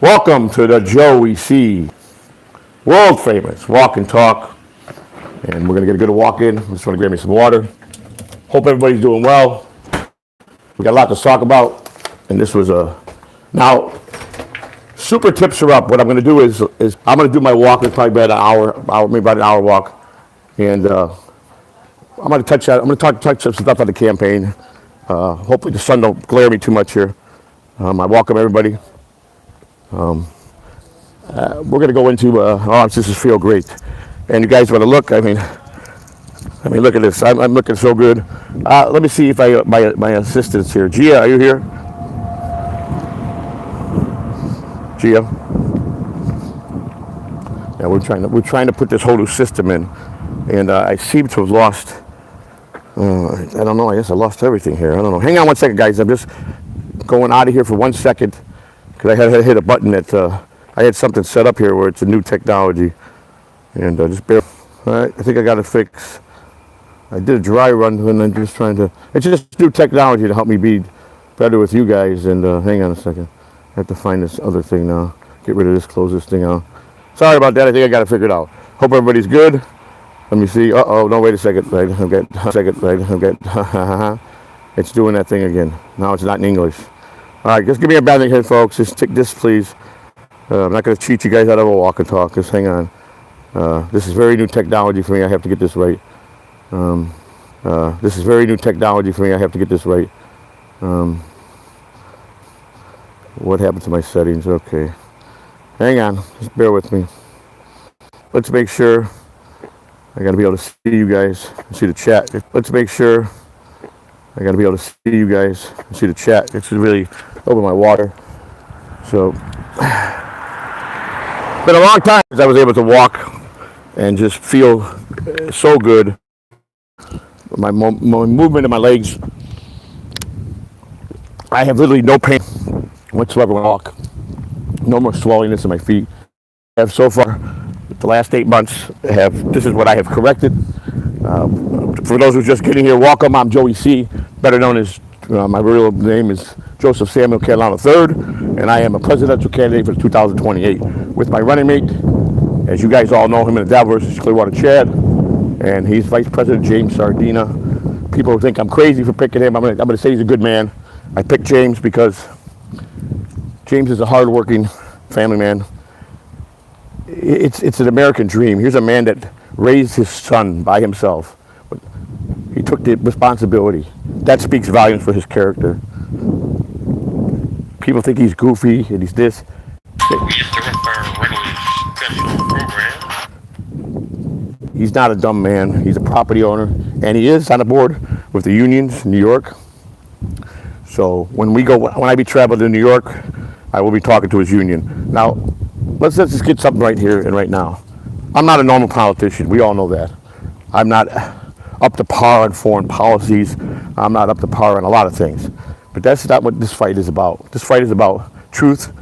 Welcome to the Joey C. World famous walk and talk. And we're going to get a good walk in. I just want to grab me some water. Hope everybody's doing well. We got a lot to talk about. And this was a... Now, super tips are up. What I'm going to do is I'm going to do my walk. It's probably about maybe about an hour walk. And I'm going to touch some stuff on the campaign. Hopefully the sun don't glare me too much here. I welcome everybody. We're going to go into this is feel great, and you guys want to look. I mean, look at this. I'm looking so good. Let me see if my assistant's here. Gia, are you here? Gia. Yeah, we're trying to put this whole new system in, and I seem to have lost. I don't know. I guess I lost everything here. I don't know. Hang on one second, guys. I'm just going out of here for 1 second. Because I had to hit a button that I had something set up here where it's a new technology, and just bear. All right, I think I got it fixed. I did a dry run, and I'm just trying to. It's just new technology to help me be better with you guys. And hang on a second, I have to find this other thing now. Get rid of this. Close this thing out. Sorry about that. I think I got it figured out. Hope everybody's good. Let me see. Oh no, wait a second. Right, okay. Okay. It's doing that thing again. Now it's not in English. All right, just give me a bad thing here, folks. Just take this, please. I'm not going to cheat you guys out of a walk and talk. Just hang on. This is very new technology for me. I have to get this right. This is very new technology for me. I have to get this right. What happened to my settings? Okay. Hang on. Just bear with me. Let's make sure. I got to be able to see you guys and see the chat. Let's make sure. I got to be able to see you guys and see the chat. This is really over my water. So, it's been a long time since I was able to walk and just feel so good. My movement in my legs, I have literally no pain whatsoever when I walk. No more swellingness in my feet. I have so far, the last 8 months, this is what I have corrected. For those who are just getting here, welcome. I'm Joey C., better known as, my real name is Joseph Samuel Catalano III, and I am a presidential candidate for 2028 with my running mate. As you guys all know him in the Dabbleverse, is Clearwater Chad, and he's Vice President James Sardina. People think I'm crazy for picking him. I'm gonna say he's a good man. I picked James because James is a hardworking family man. It's an American dream. Here's a man that raised his son by himself. He took the responsibility. That speaks volumes for his character. People think he's goofy and he's this. He's not a dumb man. He's a property owner, and he is on the board with the unions in New York. So when I be traveling to New York, I will be talking to his union. Now, let's just get something right here and right now. I'm not a normal politician. We all know that. I'm not up to par on foreign policies. I'm not up to par on a lot of things. But that's not what this fight is about. This fight is about truth,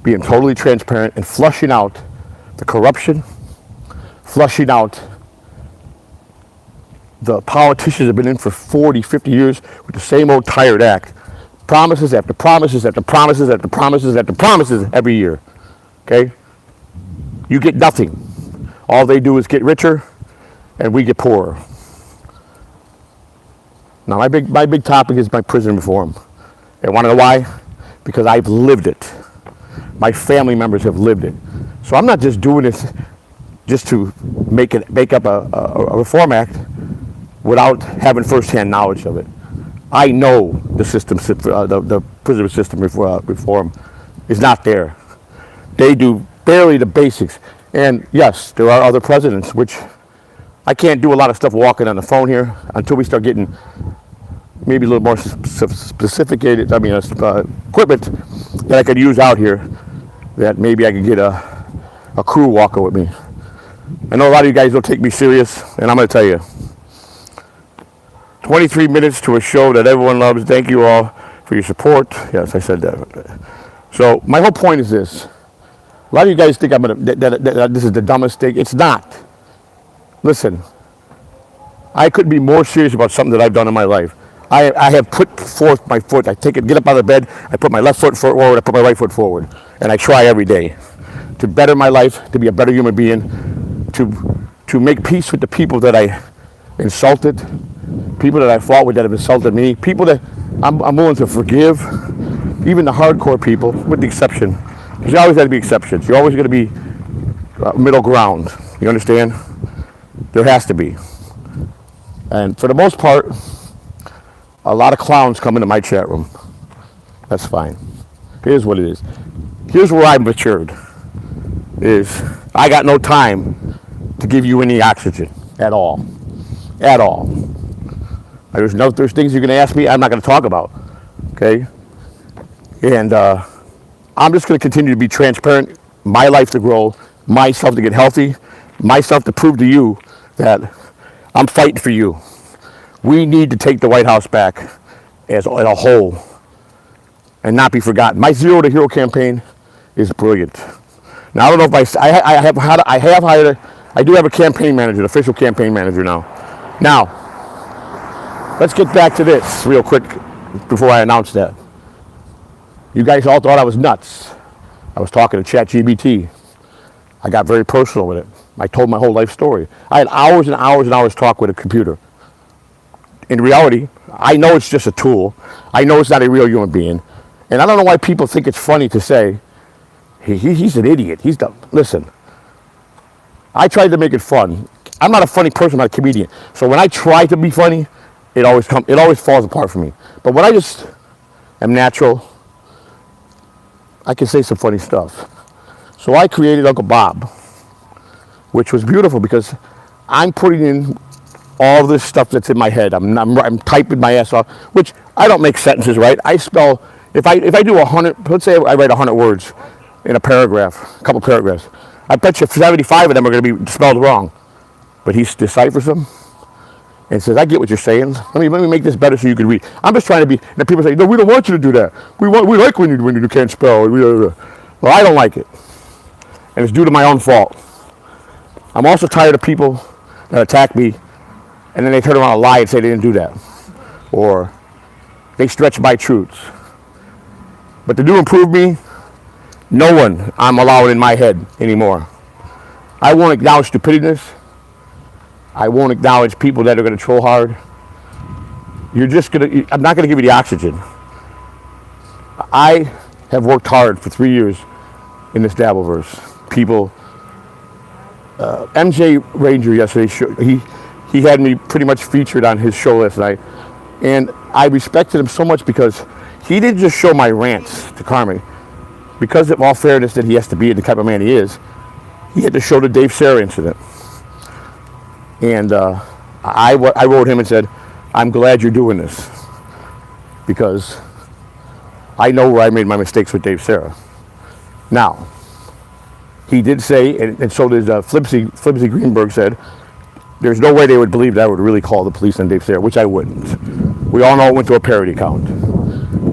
being totally transparent, and flushing out the corruption, flushing out the politicians have been in for 40, 50 years with the same old tired act. Promises after promises after promises after promises after promises every year. Okay? You get nothing. All they do is get richer, and we get poorer. Now, my big topic is my prison reform. And want to know why? Because I've lived it. My family members have lived it. So I'm not just doing this just to make up a reform act without having firsthand knowledge of it. I know the system, the prison system reform is not there. They do barely the basics. And yes, there are other presidents, which I can't do a lot of stuff walking on the phone here until we start getting maybe a little more sophisticated, equipment that I could use out here, that maybe I could get a crew walking with me. I know a lot of you guys don't take me serious, and I'm going to tell you. 23 minutes to a show that everyone loves. Thank you all for your support. Yes, I said that. So my whole point is this. A lot of you guys think that this is the dumbest thing. It's not. Listen, I couldn't be more serious about something that I've done in my life. I have put forth my foot. I take it, get up out of bed. I put my left foot forward. I put my right foot forward, and I try every day to better my life, to be a better human being, to make peace with the people that I insulted, people that I fought with that have insulted me, people that I'm willing to forgive, even the hardcore people, with the exception. Because you always got to be exceptions. You're always going to be middle ground. You understand? There has to be. And for the most part, a lot of clowns come into my chat room. That's fine. Here's what it is. Here's where I've matured. Is I got no time to give you any oxygen at all. At all. There's things you're going to ask me I'm not going to talk about. Okay? And I'm just going to continue to be transparent, my life to grow, myself to get healthy, myself to prove to you that I'm fighting for you. We need to take the White House back as a whole and not be forgotten. My Zero to Hero campaign is brilliant. Now, I don't know if I do have a campaign manager, an official campaign manager now. Now, let's get back to this real quick before I announce that. You guys all thought I was nuts. I was talking to ChatGPT. I got very personal with it. I told my whole life story. I had hours and hours and hours talk with a computer. In reality, I know it's just a tool. I know it's not a real human being. And I don't know why people think it's funny to say, he's an idiot. He's dumb. Listen, I tried to make it fun. I'm not a funny person, I'm not a comedian. So when I try to be funny, it always falls apart for me. But when I just am natural, I can say some funny stuff. So I created Uncle Bob, which was beautiful because I'm putting in all this stuff that's in my head. I'm typing my ass off, which I don't make sentences right. I spell, if I do 100, let's say I write 100 words in a paragraph, a couple paragraphs, I bet you 75 of them are going to be spelled wrong. But he deciphers them and says, I get what you're saying. Let me make this better so you can read. I'm just trying to be, and people say, no, we don't want you to do that. We like when you can't spell. Well, I don't like it. And it's due to my own fault. I'm also tired of people that attack me and then they turn around and lie and say they didn't do that. Or they stretch my truths. But to do improve me, no one I'm allowing in my head anymore. I won't acknowledge stupidity. I won't acknowledge people that are going to troll hard. I'm not going to give you the oxygen. I have worked hard for 3 years in this Dabbleverse. People, MJ Ranger yesterday, he had me pretty much featured on his show last night. And I respected him so much because he didn't just show my rants to Carmen. Because of all fairness that he has to be and the type of man he is, he had to show the Dave Sarah incident. And I wrote him and said, I'm glad you're doing this because I know where I made my mistakes with Dave Sarah. Now, he did say, and so did Flimsy Greenberg said, there's no way they would believe that I would really call the police on Dave Sarah, which I wouldn't. We all know it went to a parody count.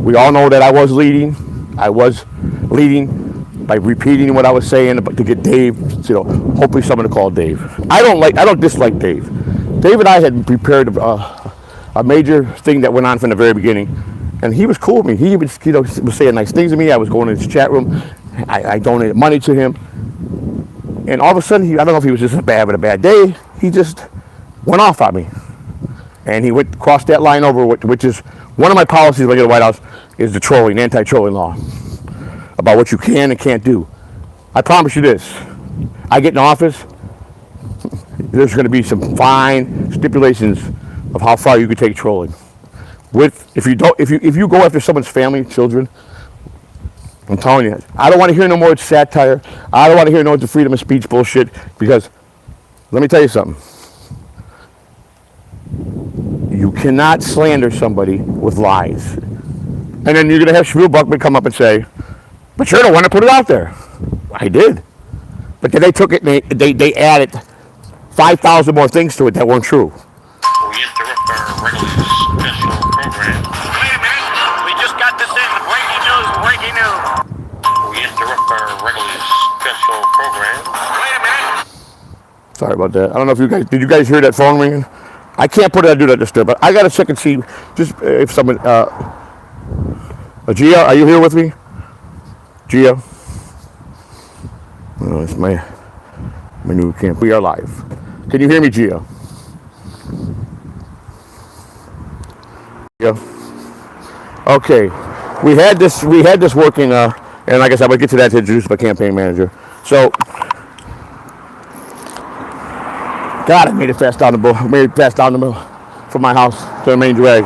We all know that I was leading. I was leading by repeating what I was saying to get Dave, hopefully someone to call Dave. I don't dislike Dave. Dave and I had prepared a major thing that went on from the very beginning, and he was cool with me. He was, was saying nice things to me. I was going in his chat room. I donated money to him, and all of a sudden, I don't know if he was just having a bad day. He just went off on me, and he crossed that line over, which is one of my policies when I get to the White House, is the trolling, anti-trolling law, about what you can and can't do. I promise you this: I get in office, there's going to be some fine stipulations of how far you can take trolling. If you go after someone's family, children, I'm telling you, I don't want to hear no more satire. I don't want to hear no more freedom of speech bullshit, because let me tell you something. You cannot slander somebody with lies. And then you're going to have Shmuel Buckman come up and say, but you're the one that put it out there. I did. But then they took it and they added 5,000 more things to it that weren't true. We interrupt our regularly special program. Wait a minute. We just got this in. Breaking news. We interrupt our regularly special program. Wait a minute. Sorry about that. I don't know if did you guys hear that phone ringing? I can't put it on Do Not Disturb, but I got to check and see just if someone, Gia, are you here with me? Gia? Oh, it's my new camp. We are live. Can you hear me, Gia? Gia? Okay. We had this working, and like I said, we'll get to that to introduce my campaign manager. So, God, I made it fast down the middle from my house to the main drag.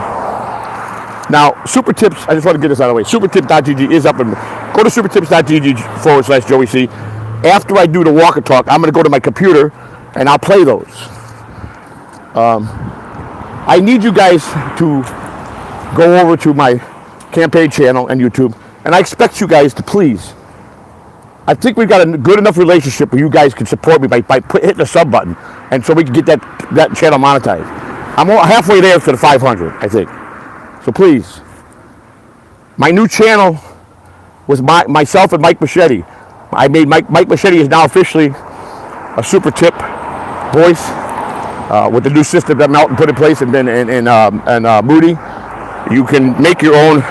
Now, Super Tips, I just want to get this out of the way. Supertips.gg is up and go to supertips.gg/Joey C. After I do the walk and talk, I'm going to go to my computer and I'll play those. I need you guys to go over to my campaign channel and YouTube, and I expect you guys to please. I think we've got a good enough relationship where you guys can support me by hitting the sub button, and so we can get that channel monetized. I'm halfway there to the 500, I think. So please, my new channel was myself and Mike Machete. I made Mike Machete is now officially a super tip voice with the new system that Melton put in place and Moody. You can make your own.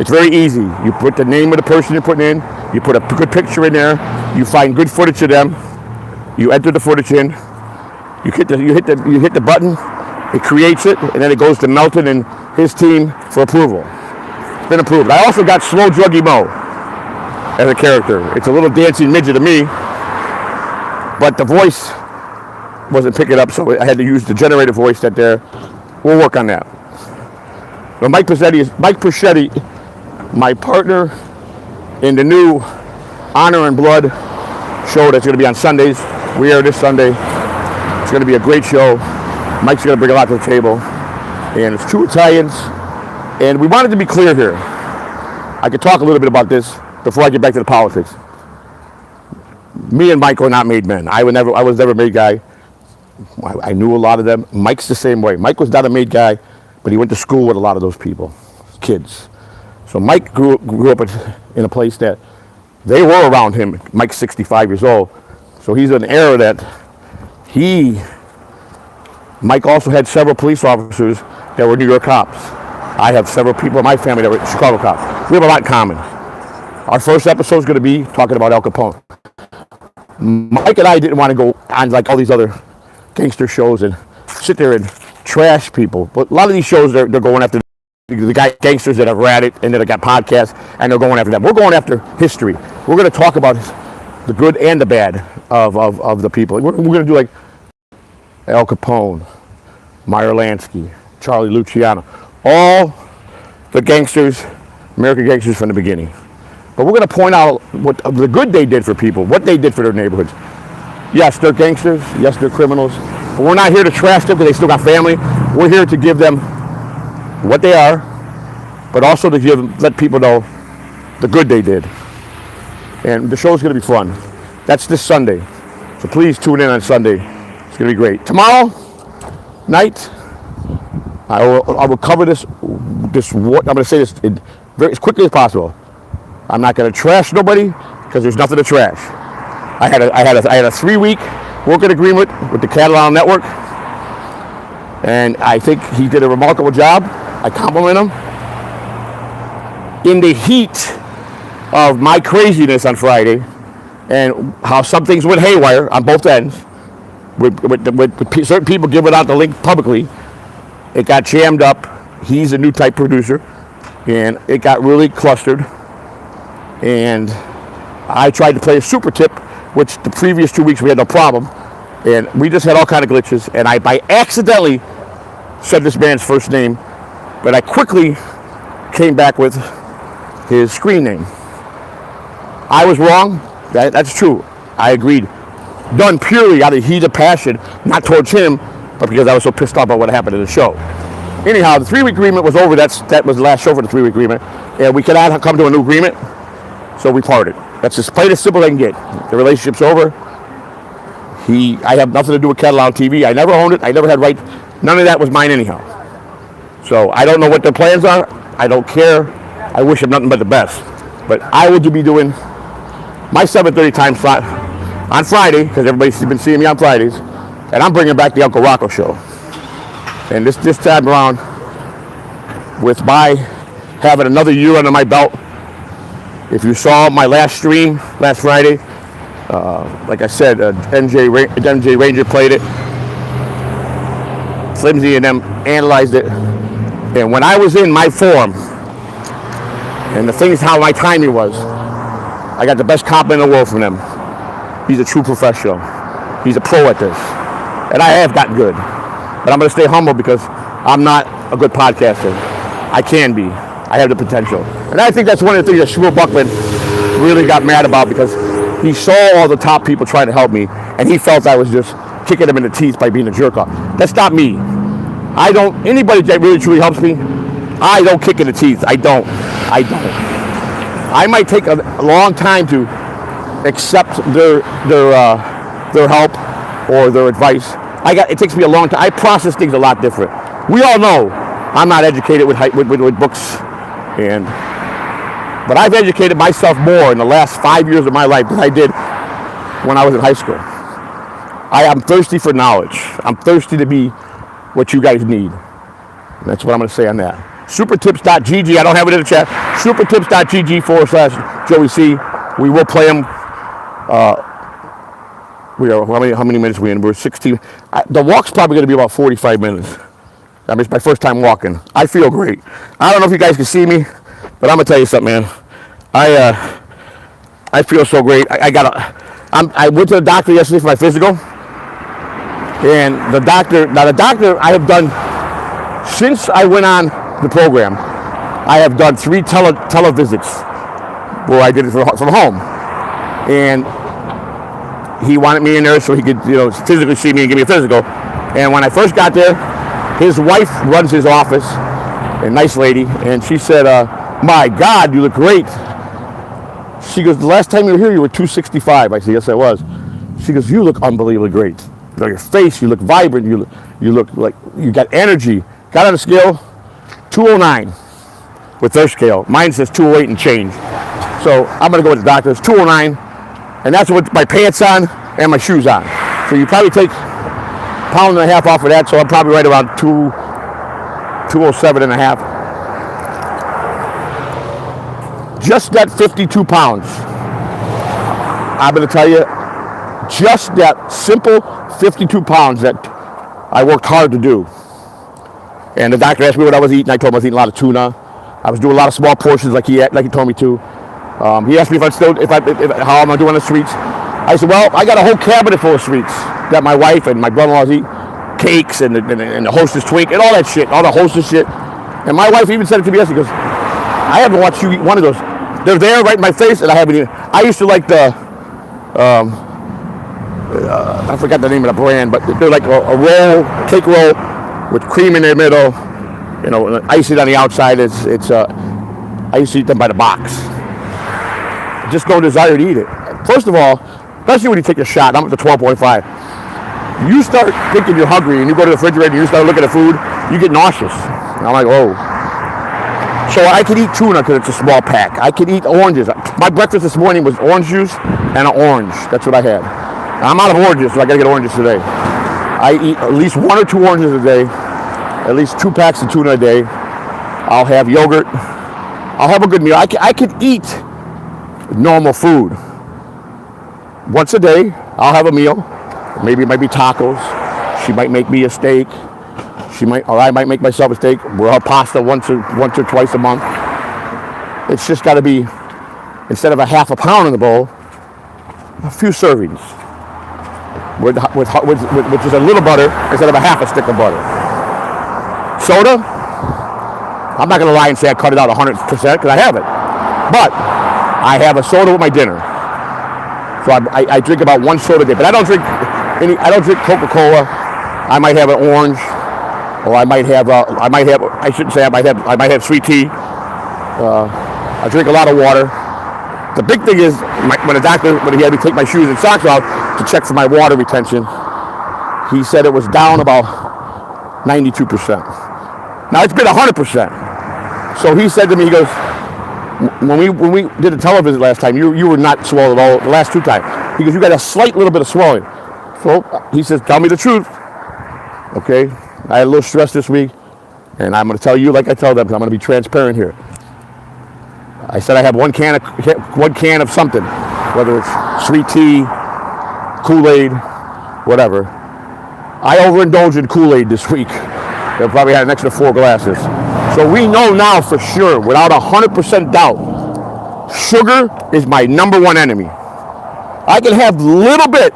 It's very easy. You put the name of the person you're putting in. You put a good picture in there. You find good footage of them. You enter the footage in. You hit the button. It creates it, and then it goes to Melton and his team for approval. It's been approved. I also got Slow Druggy Mo as a character. It's a little dancing midget to me, but the voice wasn't picking up, so I had to use the generated voice that there. We'll work on that. But Mike Pachetti, my partner in the new Honor and Blood show that's going to be on Sundays. We air this Sunday. It's going to be a great show. Mike's going to bring a lot to the table. And it's two Italians. And we wanted to be clear here. I could talk a little bit about this before I get back to the politics. Me and Mike were not made men. I was never a made guy. I knew a lot of them. Mike's the same way. Mike was not a made guy, but he went to school with a lot of those people, kids. So Mike grew up in a place that they were around him. Mike's 65 years old. So he's in an era that Mike also had several police officers that were New York cops. I have several people in my family that were Chicago cops. We have a lot in common. Our first episode is going to be talking about Al Capone. Mike and I didn't want to go on like all these other gangster shows and sit there and trash people. But a lot of these shows, they're going after the gangsters that have ratted and that have got podcasts, and they're going after them. We're going after history. We're going to talk about the good and the bad of the people. We're going to do like Al Capone, Meyer Lansky, Charlie Luciano, all the gangsters, American gangsters from the beginning. But we're going to point out what the good they did for people, what they did for their neighborhoods. Yes, they're gangsters. Yes, they're criminals. But we're not here to trash them because they still got family. We're here to give them what they are, but also to let people know the good they did. And the show's going to be fun. That's this Sunday. So please tune in on Sunday. It's going to be great. Tomorrow night, I will cover this. I'm going to say this as quickly as possible. I'm not going to trash nobody because there's nothing to trash. I had a 3-week working agreement with the Catalano Network, and I think he did a remarkable job. I compliment him. In the heat of my craziness on Friday and how some things went haywire on both ends, with certain people giving out the link publicly, it got jammed up. He's a new type producer, and it got really clustered. And I tried to play a super tip, which the previous 2 weeks we had no problem, and we just had all kind of glitches, and I by accidentally said this man's first name, but I quickly came back with his screen name. I was wrong. That's true. I agreed. Done purely out of heat of passion, not towards him, but because I was so pissed off about what happened in the show. Anyhow, the 3-week agreement was over. That was the last show for the 3-week agreement, and we could not come to a new agreement, so we parted. That's as plain as simple as I can get. The relationship's over. I have nothing to do with Catalano TV. I never owned it. I never had right. None of that was mine anyhow. So I don't know what their plans are. I don't care. I wish them nothing but the best. But I will be doing my 7:30 time slot on Friday, because everybody's been seeing me on Fridays, and I'm bringing back the Uncle Rocco show. And this time around, with my having another year under my belt, if you saw my last stream last Friday, like I said, MJ Ranger played it. Flimsy and them analyzed it. And when I was in my form, and the thing is how my timing was, I got the best compliment in the world from them. He's a true professional. He's a pro at this. And I have gotten good. But I'm going to stay humble because I'm not a good podcaster. I can be. I have the potential. And I think that's one of the things that Shmuel Buckman really got mad about, because he saw all the top people trying to help me, and he felt I was just kicking him in the teeth by being a jerk off. That's not me. Anybody that really truly helps me, I don't kick in the teeth. I don't. I might take a long time to accept their help or their advice. It takes me a long time. I process things a lot different. We all know I'm not educated with books, but I've educated myself more in the last 5 years of my life than I did when I was in high school. I am thirsty for knowledge. I'm thirsty to be what you guys need. And that's what I'm going to say on that. Supertips.gg. I don't have it in the chat. Supertips.gg/Joey C. We will play them. How many minutes are we in? We're 16. The walk's probably going to be about 45 minutes. I mean, it's my first time walking. I feel great. I don't know if you guys can see me, but I'm going to tell you something, man. I feel so great. I went to the doctor yesterday for my physical. And the doctor I have done, since I went on the program, I have done 3 televisits where I did it from home. And he wanted me in there so he could, physically see me and give me a physical. And when I first got there, his wife runs his office, a nice lady, and she said, my God, you look great. She goes, the last time you were here, you were 265. I said, yes, I was. She goes, you look unbelievably great. Your face, you look vibrant. You look like you got energy. Got on a scale, 209 with their scale. Mine says 208 and change. So I'm going to go with the doctor. It's 209, and that's with my pants on and my shoes on. So you probably take £1.5 pounds off of that, so I'm probably right around 207 and a half. Just that 52 pounds. I'm going to tell you, just that simple 52 pounds that I worked hard to do. And the doctor asked me what I was eating. I told him I was eating a lot of tuna. I was doing a lot of small portions like he told me to. He asked me how I'm doing on the sweets. I said, well, I got a whole cabinet full of sweets that my wife and my brother-in-laws eat. Cakes and the Hostess Twink and all that shit, all the Hostess shit. And my wife even said it to me yesterday. She goes, I haven't watched you eat one of those. They're there right in my face, and I haven't eaten. I used to like the, I forgot the name of the brand, but they're like a roll, cake roll with cream in the middle, icing on the outside. I used to eat them by the box. Just no desire to eat it. First of all, especially when you take a shot, I'm up to 12.5. You start thinking you're hungry and you go to the refrigerator and you start looking at food, you get nauseous. And I'm like, oh. So I could eat tuna because it's a small pack. I could eat oranges. My breakfast this morning was orange juice and an orange. That's what I had. I'm out of oranges, so I got to get oranges today. I eat at least 1 or 2 oranges a day, at least 2 packs of tuna a day. I'll have yogurt. I'll have a good meal. I could eat normal food. Once a day, I'll have a meal. Maybe it might be tacos. She might make me a steak. I might make myself a steak. We'll have pasta once or twice a month. It's just got to be, instead of a half a pound in the bowl, a few servings, which is a little butter instead of a half a stick of butter. Soda, I'm not going to lie and say I cut it out 100% because I haven't. But I have a soda with my dinner. So I drink about 1 soda a day. But I don't drink Coca-Cola. I might have an orange, or I might have sweet tea. I drink a lot of water. The big thing is, when the doctor, when he had me take my shoes and socks off to check for my water retention, he said it was down about 92%. Now it's been 100%. So he said to me, he goes, when we did a television last time, you were not swollen at all the last 2 times. He goes, you got a slight little bit of swelling. So he says, tell me the truth. Okay? I had a little stress this week, and I'm going to tell you like I tell them, because I'm going to be transparent here. I said I have one can of something, whether it's sweet tea, Kool-Aid, whatever. I overindulged in Kool-Aid this week. I probably had an extra 4 glasses. So we know now for sure, without 100% doubt, sugar is my #1 enemy. I can have a little bit,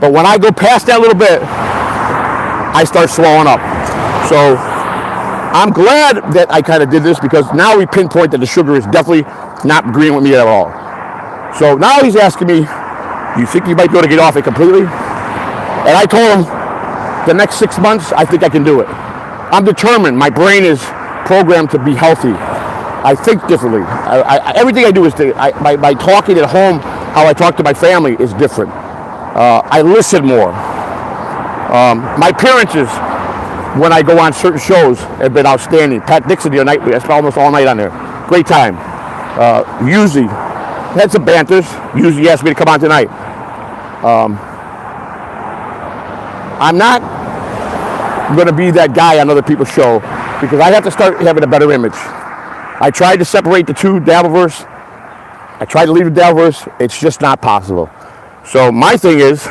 but when I go past that little bit, I start swelling up. So I'm glad that I kind of did this, because now we pinpoint that the sugar is definitely not agreeing with me at all. So now he's asking me, you think you might be able to get off it completely? And I told him, the next 6 months, I think I can do it. I'm determined. My brain is programmed to be healthy. I think differently. Everything I do is my talking at home, how I talk to my family is different. I listen more. My appearances when I go on certain shows have been outstanding. Pat Dixon the other night, I spent almost all night on there. Great time. Usually, had some banters. Usually asked me to come on tonight. I'm not going to be that guy on other people's show, because I have to start having a better image. I tried to separate the two, Dabbleverse. I tried to leave the Dabbleverse. It's just not possible. So my thing is,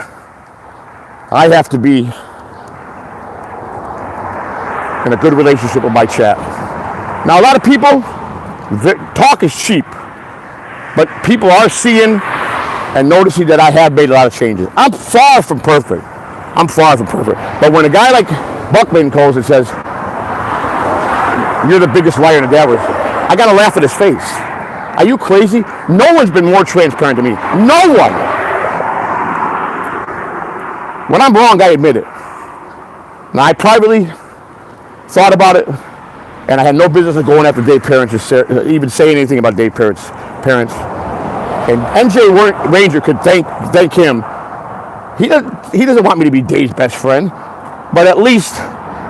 I have to be in a good relationship with my chat. Now, a lot of people, talk is cheap, but people are seeing and noticing that I have made a lot of changes. I'm far from perfect. But when a guy like Buckman calls and says, you're the biggest liar in the Dabbleverse, I gotta laugh at his face. Are you crazy? No one's been more transparent to me. No one. When I'm wrong, I admit it. Now, I privately thought about it, and I had no business of going after Dave Parents, even saying anything about Dave Parents. And NJ Ranger could thank him. He doesn't want me to be Dave's best friend, but at least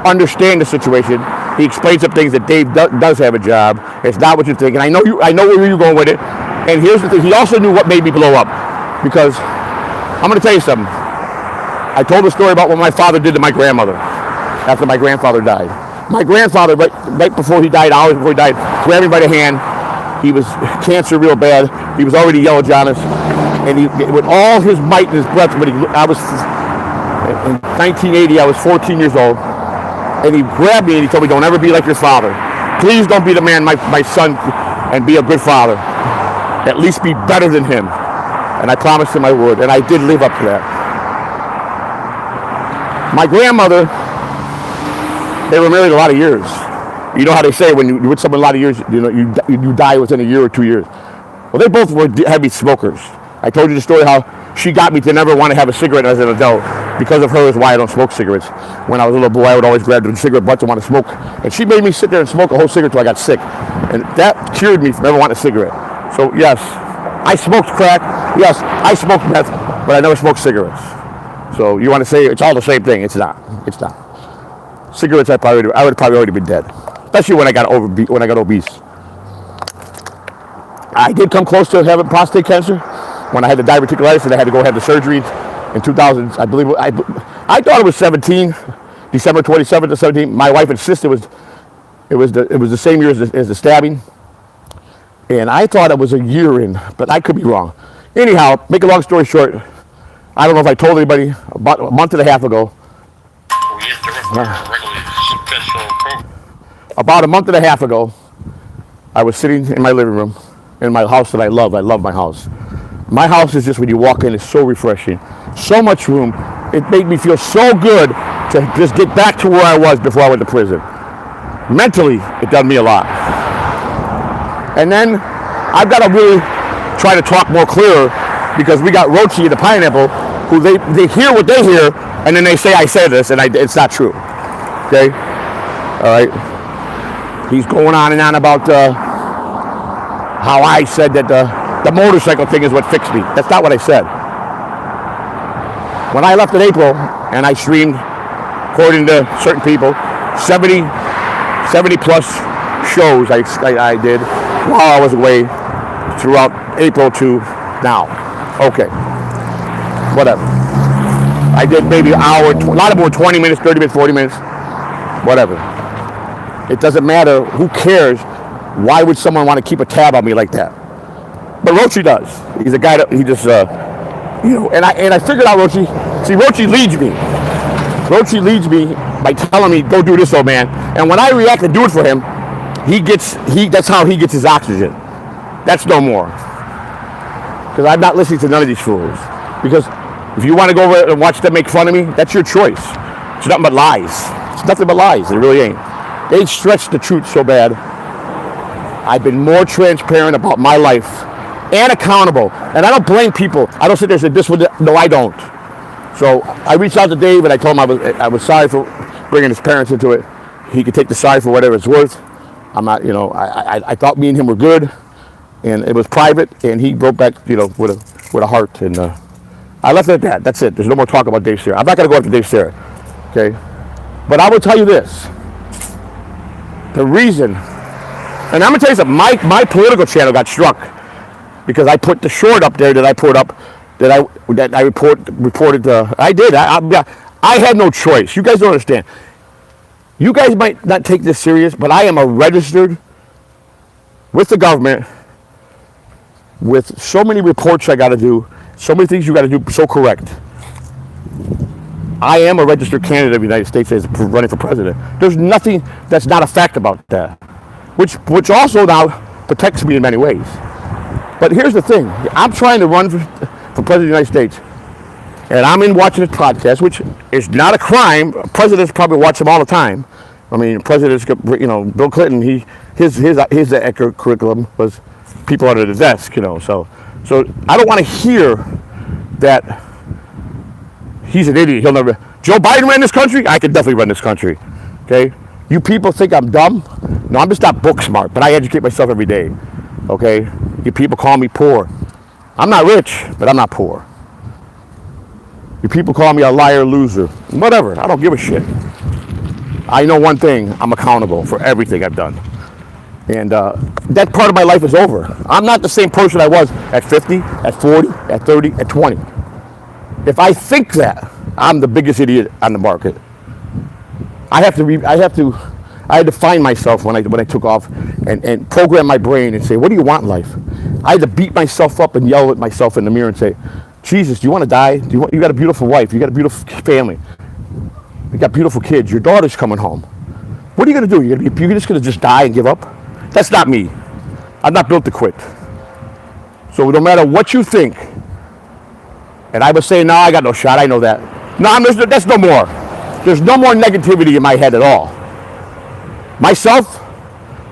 understand the situation. He explains some things that Dave does have a job. It's not what you think, and I know where you're going with it. And here's the thing: he also knew what made me blow up, because I'm going to tell you something. I told a story about what my father did to my grandmother after my grandfather died. My grandfather, right before he died, hours before he died, grabbed me by the hand. He was cancer real bad. He was already yellow jaundice, and he, with all his might and his breath, I was in 1980. I was 14 years old, and he grabbed me and he told me, "Don't ever be like your father. Please don't be the man, my son, and be a good father. At least be better than him." And I promised him I would, and I did live up to that. My grandmother, they were married a lot of years. You know how they say when you're with someone a lot of years, you die within a year or 2 years. Well, they both were heavy smokers. I told you the story how she got me to never want to have a cigarette as an adult. Because of her is why I don't smoke cigarettes. When I was a little boy, I would always grab the cigarette butts and want to smoke. And she made me sit there and smoke a whole cigarette till I got sick. And that cured me from ever wanting a cigarette. So yes, I smoked crack. Yes, I smoked meth, but I never smoked cigarettes. So you want to say it's all the same thing? It's not. It's not. Cigarettes, I would probably already been dead. Especially when I got obese. I did come close to having prostate cancer when I had the diverticulitis and I had to go have the surgery in 2000. I believe I thought it was 17, December 27th to 17. My wife insisted it was the same year as the stabbing, and I thought it was a year in, but I could be wrong. Anyhow, make a long story short, I don't know if I told anybody, about a month and a half ago. About a month and a half ago, I was sitting in my living room in my house that I love. I love my house. My house is just, when you walk in, it's so refreshing. So much room. It made me feel so good to just get back to where I was before I went to prison. Mentally, it done me a lot. And then I've got to really try to talk more clearer, because we got Rochi and the Pineapple, who they hear what they hear, and then they say I said this, and it's not true. Okay? All right? He's going on and on about how I said that the motorcycle thing is what fixed me. That's not what I said. When I left in April, and I streamed, according to certain people, 70 plus shows I did while I was away throughout April to now. Okay. Whatever. I did maybe an hour, a lot of them were 20 minutes, 30 minutes, 40 minutes. whatever. It doesn't matter. Who cares? Why would someone want to keep a tab on me like that? But Rochi does. He's a guy that he just, and I figured out Rochi. See, Rochi leads me. Rochi leads me by telling me, go do this, old man. And when I react and do it for him, that's how he gets his oxygen. That's no more. Because I'm not listening to none of these fools. Because if you want to go over and watch them make fun of me, that's your choice. It's nothing but lies. It's nothing but lies. It really ain't. They stretch the truth so bad. I've been more transparent about my life and accountable. And I don't blame people. I don't sit there and say, this would, no, I don't. So I reached out to Dave and I told him I was sorry for bringing his parents into it. He could take the sorry for whatever it's worth. I'm not, I thought me and him were good, and it was private, and he broke back, with a heart, and I left it at that. That's it. There's no more talk about Dave Sarah. I'm not going to go after Dave Sarah, okay? But I will tell you this. The reason, and I'm going to tell you something, my political channel got struck because I put the short up there that I put up, that I reported. I did. I had no choice. You guys don't understand. You guys might not take this serious, but I am a registered with the government with so many reports I got to do, so many things you got to do so correct. I am a registered candidate of the United States as running for president. There's nothing that's not a fact about that, which also now protects me in many ways. But here's the thing. I'm trying to run for president of the United States, and I'm in watching this podcast, which is not a crime. Presidents probably watch them all the time. I mean, presidents, Bill Clinton, his curriculum was people under the desk, So I don't want to hear that he's an idiot. He'll never. Joe Biden ran this country. I could definitely run this country. Okay. You people think I'm dumb? No, I'm just not book smart, but I educate myself every day. Okay. You people call me poor. I'm not rich, but I'm not poor. You people call me a liar, loser, whatever. I don't give a shit. I know one thing. I'm accountable for everything I've done. And that part of my life is over. I'm not the same person I was at 50, at 40, at 30, at 20. If I think that, I'm the biggest idiot on the market. I had to find myself when I took off and program my brain and say, what do you want in life? I had to beat myself up and yell at myself in the mirror and say, Jesus, do you want to die? You got a beautiful wife. You got a beautiful family. You got beautiful kids. Your daughter's coming home. What are you going to do? You're just going to just die and give up? That's not me. I'm not built to quit. So no matter what you think, and I was saying, no, I got no shot. I know that. No, that's no more. There's no more negativity in my head at all. Myself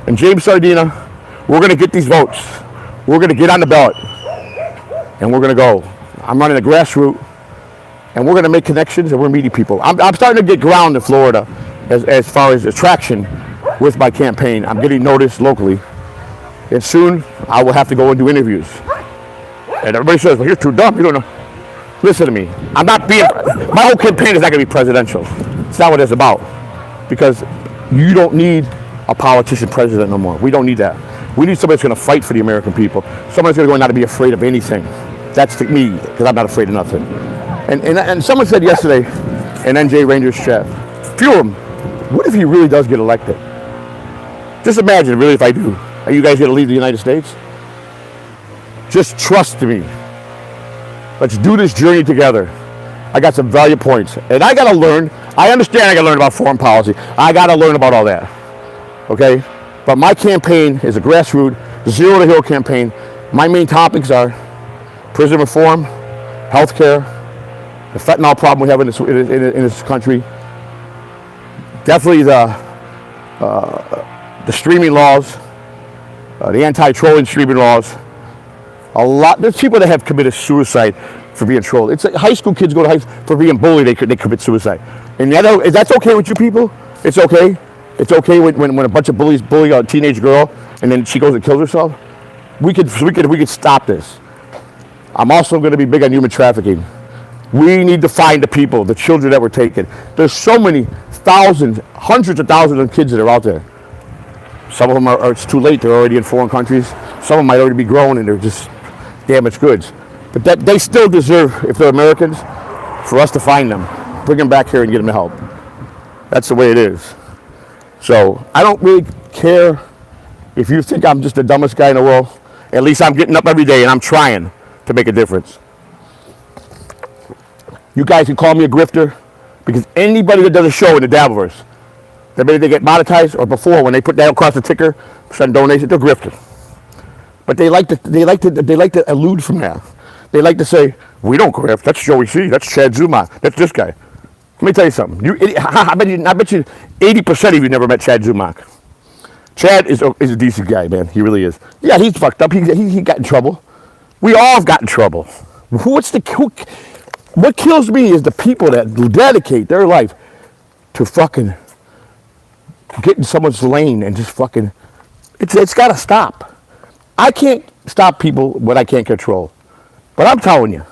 and James Sardina, we're going to get these votes. We're going to get on the ballot. And we're going to go. I'm running a grassroots, and we're going to make connections, and we're meeting people. I'm starting to get ground in Florida as far as attraction with my campaign. I'm getting noticed locally. And soon, I will have to go and do interviews. And everybody says, well, you're too dumb. You don't know. Listen to me. My whole campaign is not going to be presidential. It's not what it's about. Because you don't need a politician president no more. We don't need that. We need somebody that's going to fight for the American people. Somebody's going to go and not be afraid of anything. That's me, because I'm not afraid of nothing. And someone said yesterday in NJ Rangers chat, few of them, what if he really does get elected? Just imagine, really, if I do. Are you guys going to leave the United States? Just trust me. Let's do this journey together. I got some value points. And I got to learn. I understand I got to learn about foreign policy. I got to learn about all that. Okay? But my campaign is a grassroots, zero to hero campaign. My main topics are prison reform, healthcare, the fentanyl problem we have in this country, definitely the streaming laws, the anti-trolling streaming laws. There's people that have committed suicide for being trolled. It's like high school kids go to high school for being bullied, they commit suicide. And that's okay with you people? It's okay? It's okay when a bunch of bullies bully a teenage girl and then she goes and kills herself? We could stop this. I'm also going to be big on human trafficking. We need to find the people, the children that were taken. There's so many thousands, hundreds of thousands of kids that are out there. Some of them it's too late. They're already in foreign countries. Some of them might already be grown and they're just damaged goods. But they still deserve, if they're Americans, for us to find them, bring them back here and get them help. That's the way it is. So I don't really care if you think I'm just the dumbest guy in the world. At least I'm getting up every day and I'm trying to make a difference. You guys can call me a grifter because anybody that does a show in the Dabbleverse, they get monetized or before when they put that across the ticker, send donations, they're grifters. But they like to elude from that. They like to say, we don't grift. That's Joey C. That's Chad Zuma. That's this guy. Let me tell you something. I bet you 80% of you never met Chad Zumock. Chad is a decent guy, man. He really is. Yeah, he's fucked up. He got in trouble. We all have got in trouble. What kills me is the people that dedicate their life to fucking getting someone's lane and just fucking. It's got to stop. I can't stop people what I can't control. But I'm telling you,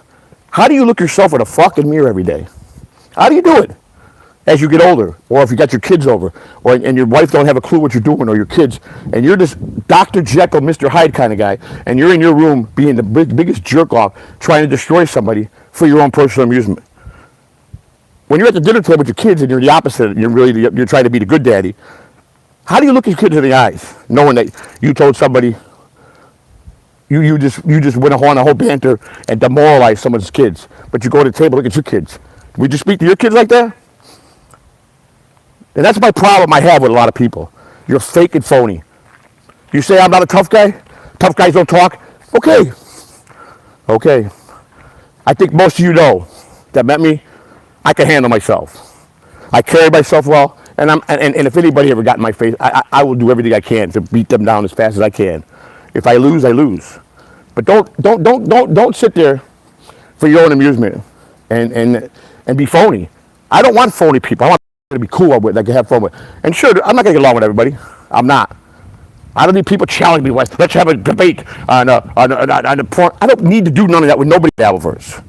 how do you look yourself in a fucking mirror every day? How do you do it? As you get older, or if you got your kids over, and your wife don't have a clue what you're doing, or your kids, and you're this Dr. Jekyll, Mr. Hyde kind of guy, and you're in your room being the biggest jerk off, trying to destroy somebody for your own personal amusement. When you're at the dinner table with your kids and you're the opposite, and you're trying to be the good daddy, how do you look your kids in the eyes, knowing that you told somebody you just went on a whole banter and demoralized someone's kids, but you go to the table, look at your kids. Would you speak to your kids like that? And that's my problem I have with a lot of people. You're fake and phony. You say I'm not a tough guy? Tough guys don't talk? Okay. I think most of you know that met me, I can handle myself. I carry myself well, and if anybody ever got in my face, I will do everything I can to beat them down as fast as I can. If I lose, I lose. But don't sit there for your own amusement and be phony. I don't want phony people. I want to be cool with, that I can have fun with. And sure, I'm not going to get along with everybody. I'm not. I don't need people challenging me. Let's have a debate on the porn. I don't need to do none of that with nobody in Dabbleverse.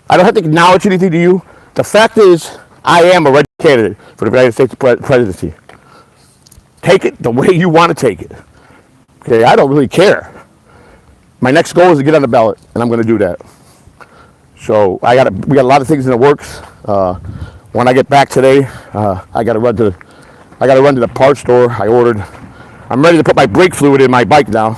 I don't have to acknowledge anything to you. The fact is, I am a ready candidate for the United States presidency. Take it the way you want to take it. Okay, I don't really care. My next goal is to get on the ballot, and I'm going to do that. So we got a lot of things in the works. When I get back today, I got to run to the parts store. I'm ready to put my brake fluid in my bike now.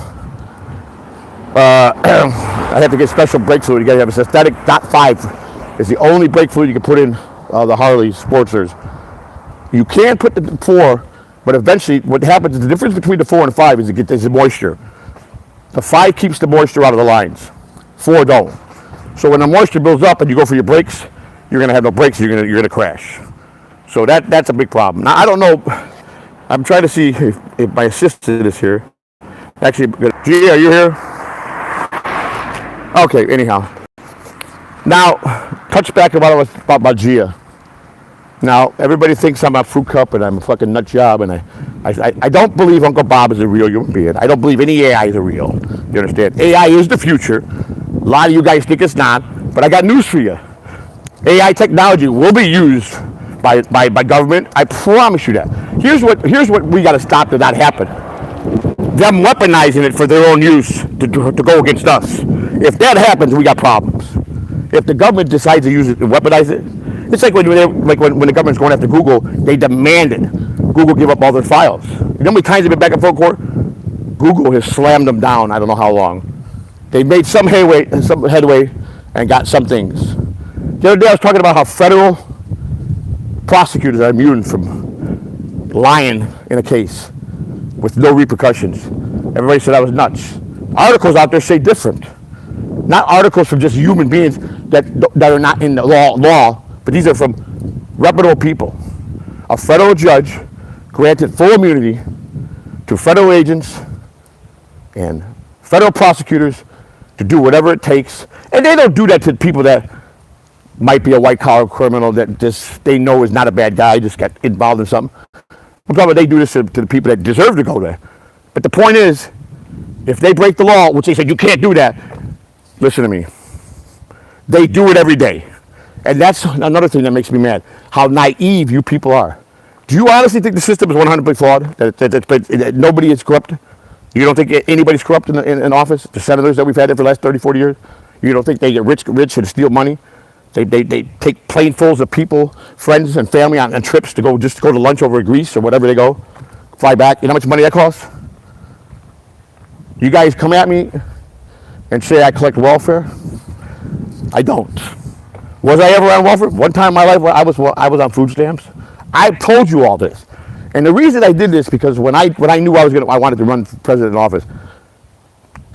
I have to get special brake fluid. You got to have a synthetic .5. It's the only brake fluid you can put in the Harley Sportsters. You can put the 4, but eventually what happens is the difference between the 4 and the 5 is it gets the moisture. The 5 keeps the moisture out of the lines. 4 don't. So when the moisture builds up and you go for your brakes, you're going to have no brakes. You're going to crash. So that's a big problem. Now I don't know. I'm trying to see if my assistant is here. Actually, Gia, are you here? Okay. Anyhow, now touch back about what I was about Gia. Now everybody thinks I'm a fruit cup and I'm a fucking nut job, and I don't believe Uncle Bob is a real human being. I don't believe any AI is real. You understand? AI is the future. A lot of you guys think it's not, but I got news for you. AI technology will be used by government. I promise you that. Here's what we got to stop to not happen. Them weaponizing it for their own use to go against us. If that happens, we got problems. If the government decides to use it and weaponize it, it's like when the government's going after Google, they demanded Google give up all their files. You know how many times they've been back and forth court? Google has slammed them down. I don't know how long. They made some headway and got some things. The other day I was talking about how federal prosecutors are immune from lying in a case with no repercussions. Everybody said I was nuts. Articles out there say different. Not articles from just human beings that are not in the law, but these are from reputable people. A federal judge granted full immunity to federal agents and federal prosecutors to do whatever it takes. And they don't do that to people that might be a white-collar criminal that they know is not a bad guy, just got involved in something. I'm talking about they do this to the people that deserve to go there. But the point is, if they break the law, which they said you can't do that, listen to me. They do it every day. And that's another thing that makes me mad, how naive you people are. Do you honestly think the system is 100% flawed? That nobody is corrupt? You don't think anybody's corrupt in office? The senators that we've had there for the last 30, 40 years? You don't think they get rich and steal money? They take planefuls of people, friends and family on trips to go to lunch over in Greece or whatever they go. Fly back. You know how much money that costs? You guys come at me and say I collect welfare. I don't. Was I ever on welfare? One time in my life where I was on food stamps. I've told you all this. And the reason I did this because when I knew I wanted to run for president in office,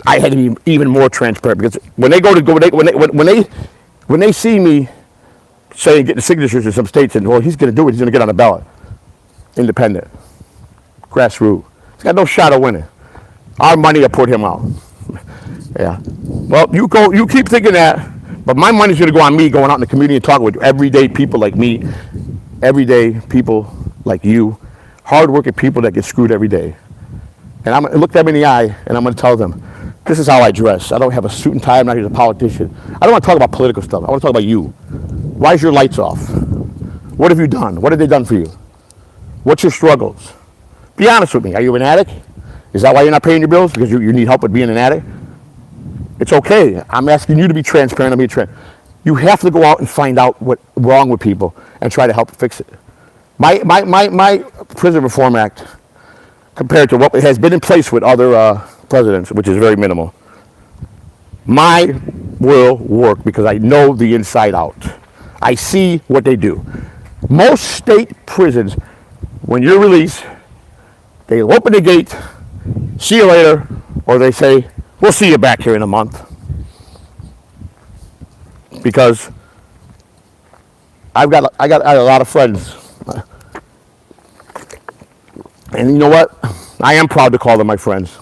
I had to be even more transparent because when they see me saying getting signatures in some states and well he's going to do it, he's going to get on the ballot. Independent, grassroots. He's got no shot of winning. Our money will put him out. Yeah. Well, you keep thinking that, but my money's going to go on me going out in the community and talking with everyday people like me, everyday people like you, hardworking people that get screwed every day. And I'm going to look them in the eye and I'm going to tell them, this is how I dress. I don't have a suit and tie. I'm not here as a politician. I don't want to talk about political stuff. I want to talk about you. Why is your lights off? What have you done? What have they done for you? What's your struggles? Be honest with me. Are you an addict? Is that why you're not paying your bills? Because you need help with being an addict? It's okay. I'm asking you to be transparent. You have to go out and find out what's wrong with people and try to help fix it. My Prison Reform Act, compared to what has been in place with other presidents, which is very minimal, my will work because I know the inside out. I see what they do. Most state prisons, when you're released, they open the gate, see you later, or they say, we'll see you back here in a month. Because I got a lot of friends. And you know what? I am proud to call them my friends.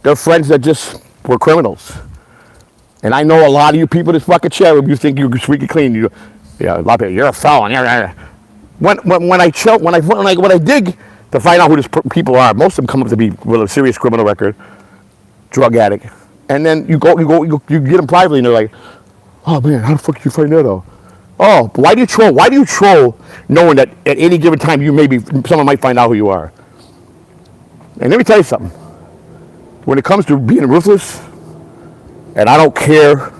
They're friends that just were criminals. And I know a lot of you people in this fucking chair room, you think you're squeaky clean. You're a felon. When I dig to find out who these people are, most of them come up to be with a serious criminal record, drug addict. And then you get them privately and they're like, oh man, how the fuck did you find that out? Oh, why do you troll? Why do you troll knowing that at any given time someone might find out who you are? And let me tell you something. When it comes to being ruthless, and I don't care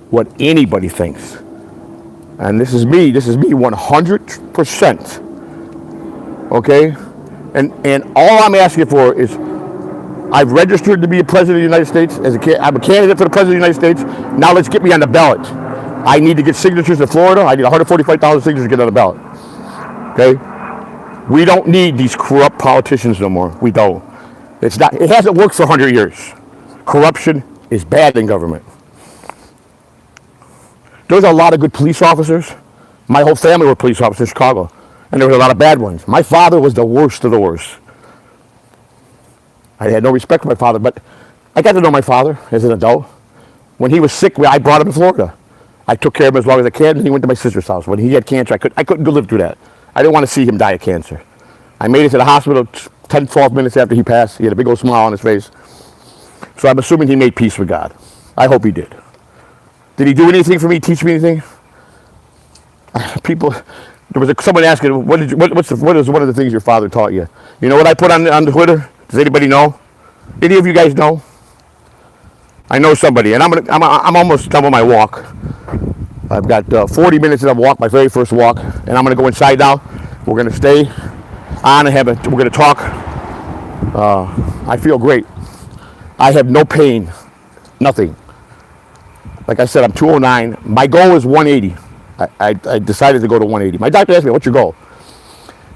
what anybody thinks, and this is me 100%, okay? And all I'm asking for is, I've registered to be a president of the United States. I'm a candidate for the president of the United States. Now let's get me on the ballot. I need to get signatures in Florida. I need 145,000 signatures to get on the ballot. Okay? We don't need these corrupt politicians no more. We don't. It hasn't worked for 100 years. Corruption is bad in government. There's a lot of good police officers. My whole family were police officers in Chicago. And there was a lot of bad ones. My father was the worst of the worst. I had no respect for my father, but I got to know my father as an adult. When he was sick, I brought him to Florida. I took care of him as long as I can, and he went to my sister's house. When he had cancer, I couldn't go live through that. I didn't want to see him die of cancer. I made it to the hospital 10, 12 minutes after he passed. He had a big old smile on his face. So I'm assuming he made peace with God. I hope he did. Did he do anything for me, teach me anything? Someone asking, what is one of the things your father taught you? You know what I put on Twitter? Does anybody know? Any of you guys know? I know somebody, and I'm almost done with my walk. I've got 40 minutes of walk, my very first walk, and I'm going to go inside now. We're going to stay on and we're going to talk. I feel great. I have no pain, nothing. Like I said, I'm 209. My goal is 180. I decided to go to 180. My doctor asked me, what's your goal?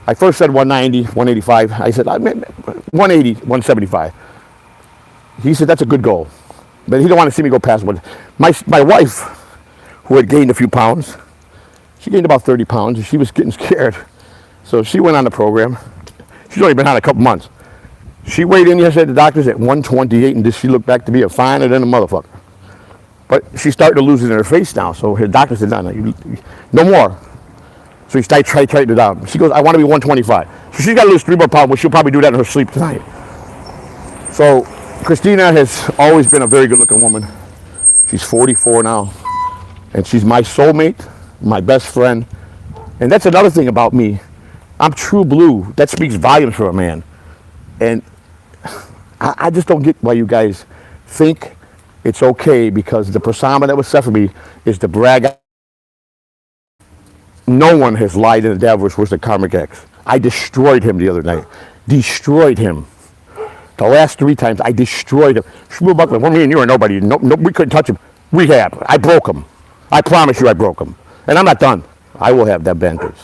I first said 190, 185. I said, 180, 175. He said, that's a good goal. But he didn't want to see me go past one. My wife, who had gained a few pounds, she gained about 30 pounds, and she was getting scared. So she went on the program. She's only been on a couple months. She weighed in yesterday at the doctor's at 128, and she looked back to be finer than a motherfucker. But she's starting to lose it in her face now, so her doctor said, no more. So he tried to tighten it down. She goes, I want to be 125. So she's got to lose 3 more pounds, but she'll probably do that in her sleep tonight. So Christina has always been a very good-looking woman. She's 44 now, and she's my soulmate, my best friend. And that's another thing about me. I'm true blue. That speaks volumes for a man. And I just don't get why you guys think it's okay, because the persona that was set for me is to brag No one has lied in the Dabbleverse worse than Karmic X. I destroyed him the other night. Destroyed him. The last 3 times, I destroyed him. Shmuel Buckland, well, me and you are nobody. No, we couldn't touch him. We have. I broke him. I promise you I broke him. And I'm not done. I will have that banters.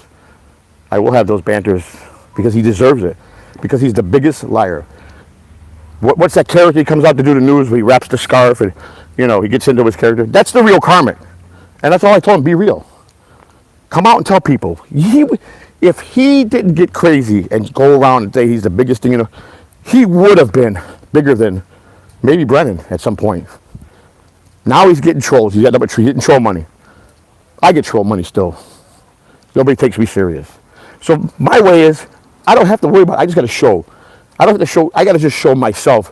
I will have those banters because he deserves it. Because he's the biggest liar. What's that character he comes out to do the news where he wraps the scarf and, you know, he gets into his character? That's the real Karmic. And that's all I told him, be real. Come out and tell people. If he didn't get crazy and go around and say he's the biggest thing, you know, he would have been bigger than maybe Brennan at some point. Now he's getting trolls. He's getting troll money. I get troll money still. Nobody takes me serious. So my way is, I don't have to worry about it. I just got to show. I don't have to show. I got to just show myself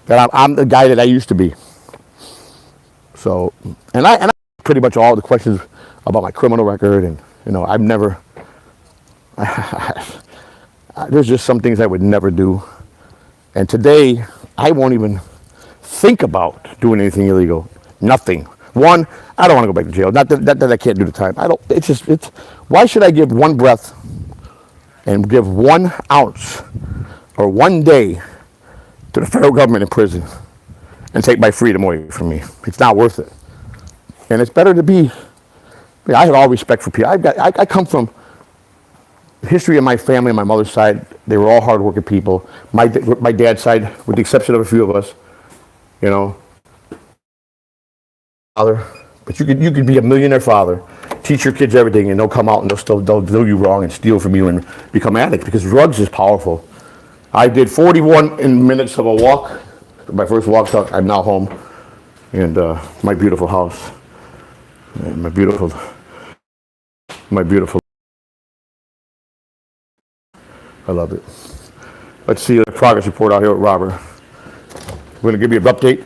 that I'm the guy that I used to be. So, and I pretty much all the questions about my criminal record, and you know, I've never. There's just some things I would never do, and today I won't even think about doing anything illegal. Nothing. One, I don't want to go back to jail. Not that I can't do the time. I don't. It's just. Why should I give one breath and give 1 ounce or 1 day to the federal government in prison and take my freedom away from me? It's not worth it. And it's better to be. I have all respect for people. I come from the history of my family, my mother's side. They were all hardworking people. My dad's side, with the exception of a few of us, you know. Father, but you could be a millionaire father, teach your kids everything, and they'll come out and they'll do you wrong and steal from you and become addicts because drugs is powerful. I did 41 minutes of a walk. My first walk, I'm now home, and my beautiful house, and my beautiful. I love it. Let's see the progress report out here with Robert. We're going to give you an update.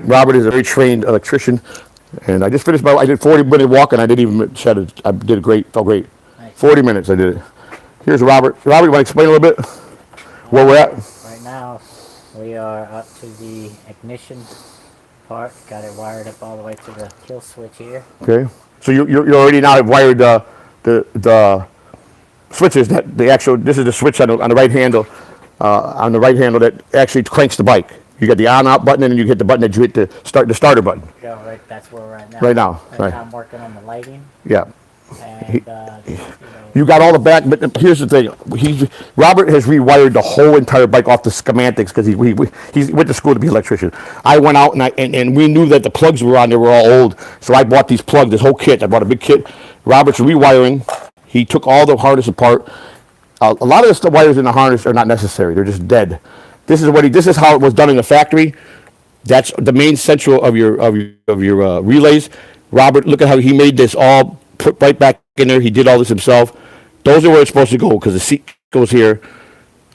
Robert is a very trained electrician, and I just finished I did 40-minute walk, and I didn't even shed it. I did great, felt great. Nice. 40 minutes I did it. Here's Robert. Robert, you want to explain a little bit where we're at? Right now, we are up to the ignition part. Got it wired up all the way to the kill switch here. Okay. So you already now have wired the switches that the actual. This is the switch on the right handle, that actually cranks the bike. You got the on-out button, and then you hit the button that you hit to start the starter button. Yeah, right. That's where we're at now. Right now. Right now I'm working on the lighting. Yeah. And you got all the back, but here's the thing. Robert has rewired the whole entire bike off the schematics because he went to school to be an electrician. I went out and we knew that the plugs were on there were all old, so I bought these plugs, this whole kit. I bought a big kit. Robert's rewiring. He took all the harness apart. A lot of the wires in the harness are not necessary. They're just dead. This is how it was done in the factory. That's the main central of your relays. Robert, look at how he made this all put right back in there. He did all this himself. Those are where it's supposed to go because the seat goes here.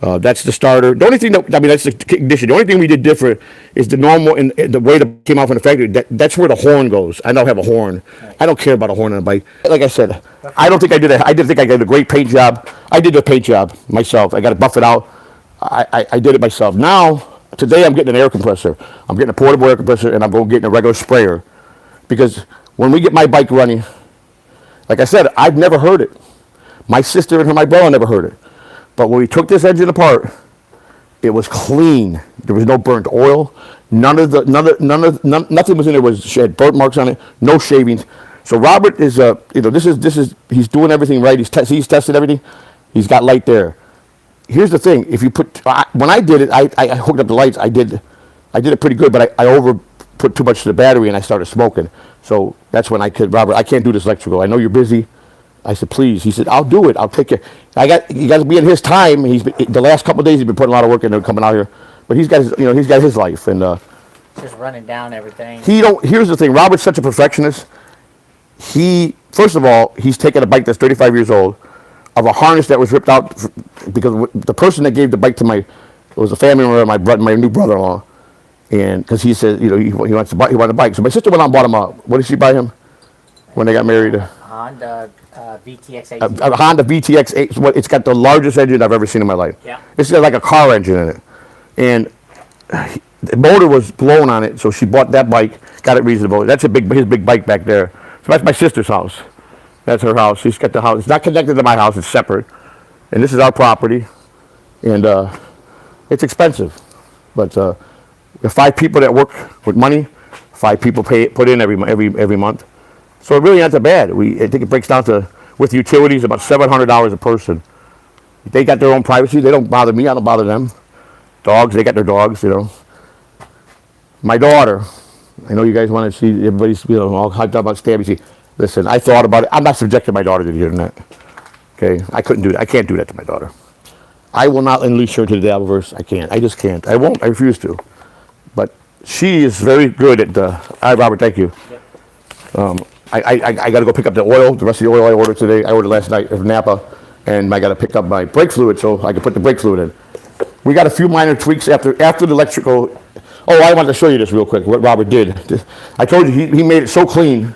That's the starter. The only thing that's the ignition. The only thing we did different is the normal and the way that came out from the factory. That's where the horn goes. I don't have a horn. I don't care about a horn on a bike. Like I said, I don't think I did it. I did think I did a great paint job. I did the paint job myself. I got to buff it out. I did it myself. Now, today I'm getting an air compressor. I'm getting a portable air compressor, and I'm going to get a regular sprayer. Because when we get my bike running, like I said, I've never heard it. My sister and my brother never heard it. But when we took this engine apart, it was clean. There was no burnt oil. Nothing was in there. She had burnt marks on it. No shavings. So Robert is he's doing everything right. He's tested everything. He's got light there. Here's the thing: if you when I did it, I hooked up the lights. I did it pretty good, but I over put too much to the battery and I started smoking. So that's when Robert, I can't do this electrical. I know you're busy. I said, please. He said, I'll do it. I'll take care. You got to be in his time. The last couple of days he's been putting a lot of work into coming out here, but he's got his life and just running down everything. Here's the thing: Robert's such a perfectionist. First of all, he's taken a bike that's 35 years old, of a harness that was ripped out because the person that gave the bike to it was a family member of my new brother-in-law, and because he said he wanted a bike. So my sister went out and bought him a. What did she buy him when they got married? Honda VTX 8. A Honda VTX 8. It's got the largest engine I've ever seen in my life. Yeah. It's got like a car engine in it, and the motor was blown on it. So she bought that bike, got it reasonable. That's his big bike back there. So that's my sister's house. That's her house. She's got the house. It's not connected to my house. It's separate. And this is our property. And it's expensive. But we have 5 people that work with money. 5 people put in every month. So it really not that bad. I think it breaks down to, with utilities, about $700 a person. They got their own privacy. They don't bother me. I don't bother them. Dogs, they got their dogs, you know. My daughter, I know you guys want to see everybody's, you know, all hyped up about Stabby. Listen, I thought about it. I'm not subjecting my daughter to the internet. Okay, I couldn't do that. I can't do that to my daughter. I will not unleash her to the Dabbleverse. I can't. I just can't. I won't. I refuse to. But she is very good at the. All right, Robert. Thank you. Yep. I got to go pick up the oil. The rest of the oil I ordered today. I ordered last night from Napa, and I got to pick up my brake fluid so I can put the brake fluid in. We got a few minor tweaks after the electrical. Oh, I wanted to show you this real quick. What Robert did. I told you he made it so clean.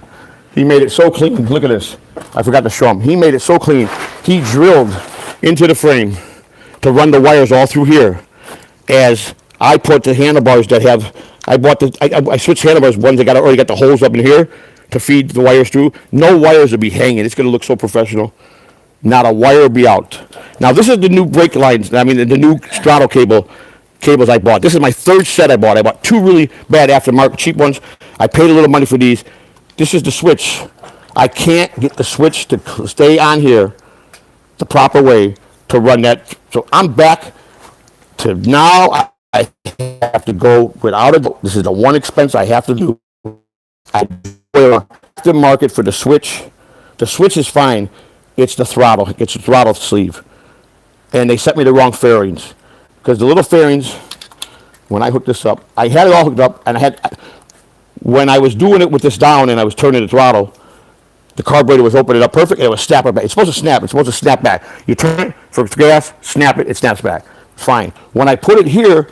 He made it so clean. Look at this. I forgot to show him. He made it so clean. He drilled into the frame to run the wires all through here. As I put the handlebars that have, I switched handlebars, ones that already got the holes up in here to feed the wires through. No wires will be hanging. It's going to look so professional. Not a wire will be out. Now this is the new brake lines. I mean the new straddle cables I bought. This is my 3rd set I bought. I bought 2 really bad aftermarket cheap ones. I paid a little money for these. This is the switch. I can't get the switch to stay on here the proper way to run that. So I'm back to now. I have to go without it. This is the one expense I have to do. I go to the market for the switch. The switch is fine. It's the throttle. It's the throttle sleeve. And they sent me the wrong fairings. Because the little fairings, when I hooked this up, I had it all hooked up, and when I was doing it with this down and I was turning the throttle, the carburetor was opening up perfect, and it was snapping back. It's supposed to snap. It's supposed to snap back. You turn it for gas, snap it, it snaps back. Fine. When I put it here,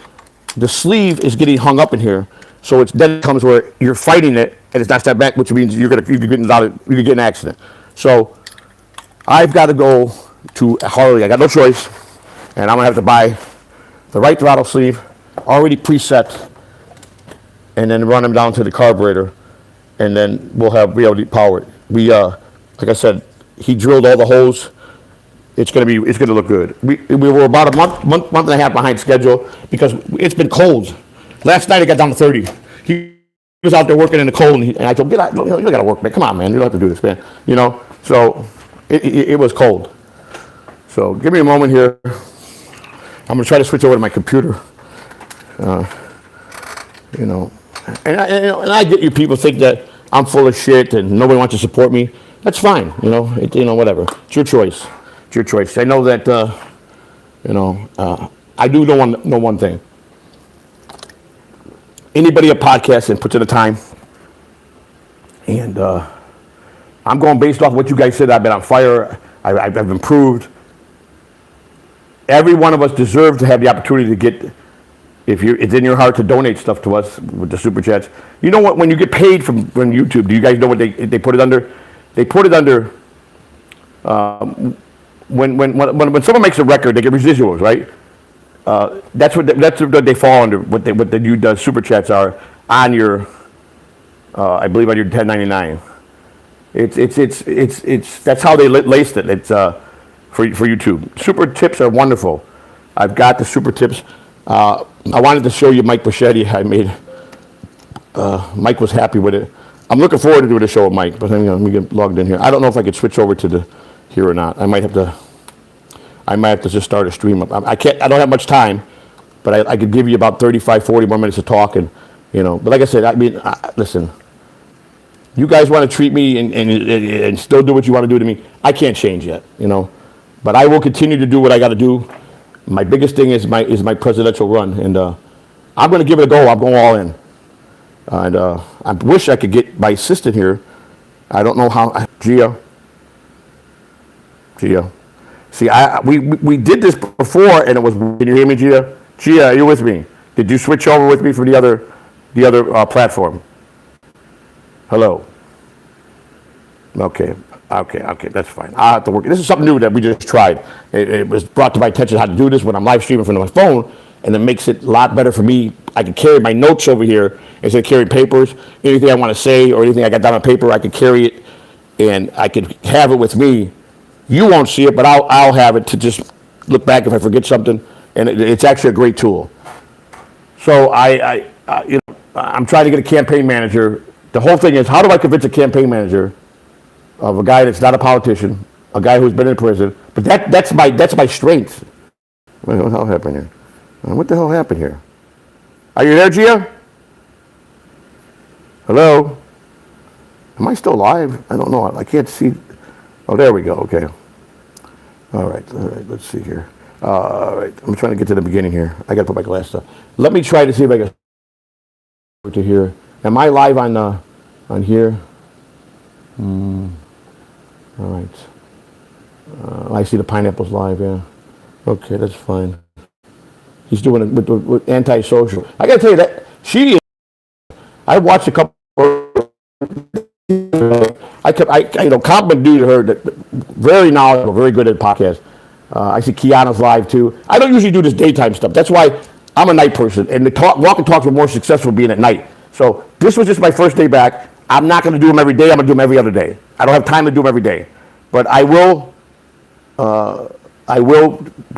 the sleeve is getting hung up in here, so then it comes where you're fighting it, and it's not snapped back, which means you could get an accident. So I've got to go to Harley. I got no choice, and I'm gonna have to buy the right throttle sleeve, already preset, and then run them down to the carburetor, and then we'll be able to power it. Like I said, he drilled all the holes. It's gonna look good. We were about a month and a half behind schedule because it's been cold. Last night it got down to 30. He was out there working in the cold, and I told him, "Get out! You gotta work, man. Come on, man. You don't have to do this, man. You know." So it was cold. So give me a moment here. I'm gonna try to switch over to my computer. You know, and I get you people think that I'm full of shit and nobody wants to support me. That's fine. You know, whatever. It's your choice. It's your choice. I know that. I do know one thing. Anybody a podcast and puts in the time, and I'm going based off what you guys said. I've been on fire. I've improved. Every one of us deserves to have the opportunity to get, if it's in your heart to donate stuff to us with the super chats. You know what? When you get paid from YouTube, do you guys know what they put it under? They put it under when someone makes a record, they get residuals, right? That's what they fall under. What the super chats are on your, I believe on your 1099. It's that's how they laced it. It's for YouTube. Super tips are wonderful. I've got the super tips. I wanted to show you Mike Bichetti. I made. Mike was happy with it. I'm looking forward to doing a show with Mike, but let me get logged in here. I don't know if I could switch over to the here or not. I might have to just start a stream up. I don't have much time, but I could give you about 35, 40 more minutes of talking, But like I said, listen. You guys want to treat me and still do what you want to do to me. I can't change yet, But I will continue to do what I got to do. My biggest thing is my presidential run, and I'm going to give it a go. I'm going all in. And I wish I could get my assistant here. I don't know how. Gia. See, we did this before, and it was. Can you hear me, Gia? Gia, are you with me? Did you switch over with me from the other platform? Hello. Okay, that's fine. I have to work. This is something new that we just tried. It was brought to my attention how to do this when I'm live streaming from my phone, and it makes it a lot better for me. I can carry my notes over here instead of carrying papers. Anything I want to say or anything I got down on paper, I can carry it and I could have it with me. You won't see it, but I'll have it to just look back if I forget something, and it's actually a great tool. So I'm trying to get a campaign manager. The whole thing is, how do I convince a campaign manager of a guy that's not a politician, a guy who's been in prison? But that's my strength. What the hell happened here? What the hell happened here? Are you there, Gia? Hello? Am I still live? I don't know. I can't see. Oh, there we go. Okay. All right. Let's see here. All right. I'm trying to get to the beginning here. I got to put my glasses on. Let me try to see if I can to here. Am I live on here? All right. I see the pineapples live. Yeah. Okay, that's fine. He's doing it with antisocial. I got to tell you that she is. I watched a couple. I compliment to her that very knowledgeable, very good at podcasts. I see Kiana's live too. I don't usually do this daytime stuff. That's why I'm a night person, and the walk and talks were more successful being at night. So this was just my first day back. I'm not going to do them every day. I'm going to do them every other day. I don't have time to do them every day, but I will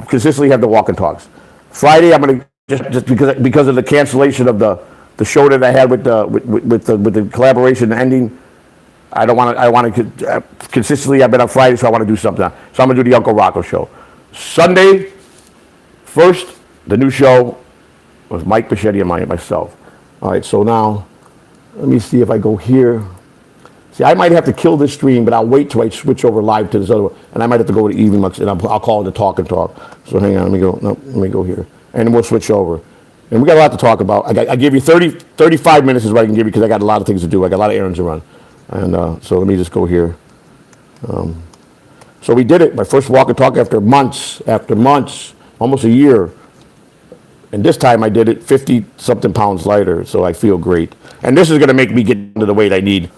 consistently have the walk and talks. Friday, I'm going to just because of the cancellation of the show that I had with the collaboration ending. I want to consistently. I've been on Friday, so I want to do something. So I'm going to do the Uncle Rocco show. Sunday, first, the new show was Mike Bichetti and myself. All right, so now let me see if I go here. See, I might have to kill this stream, but I'll wait till I switch over live to this other one, and I might have to go to Evening Mux, and I'll call it the Talk and Talk. So hang on, let me go. No, let me go here, and then we'll switch over. And we got a lot to talk about. I give you 35 minutes is what I can give you because I got a lot of things to do. I got a lot of errands to run. And so let me just go here. So we did it. My first walk and talk after months, almost a year. And this time I did it 50-something pounds lighter, so I feel great. And this is going to make me get into the weight I need.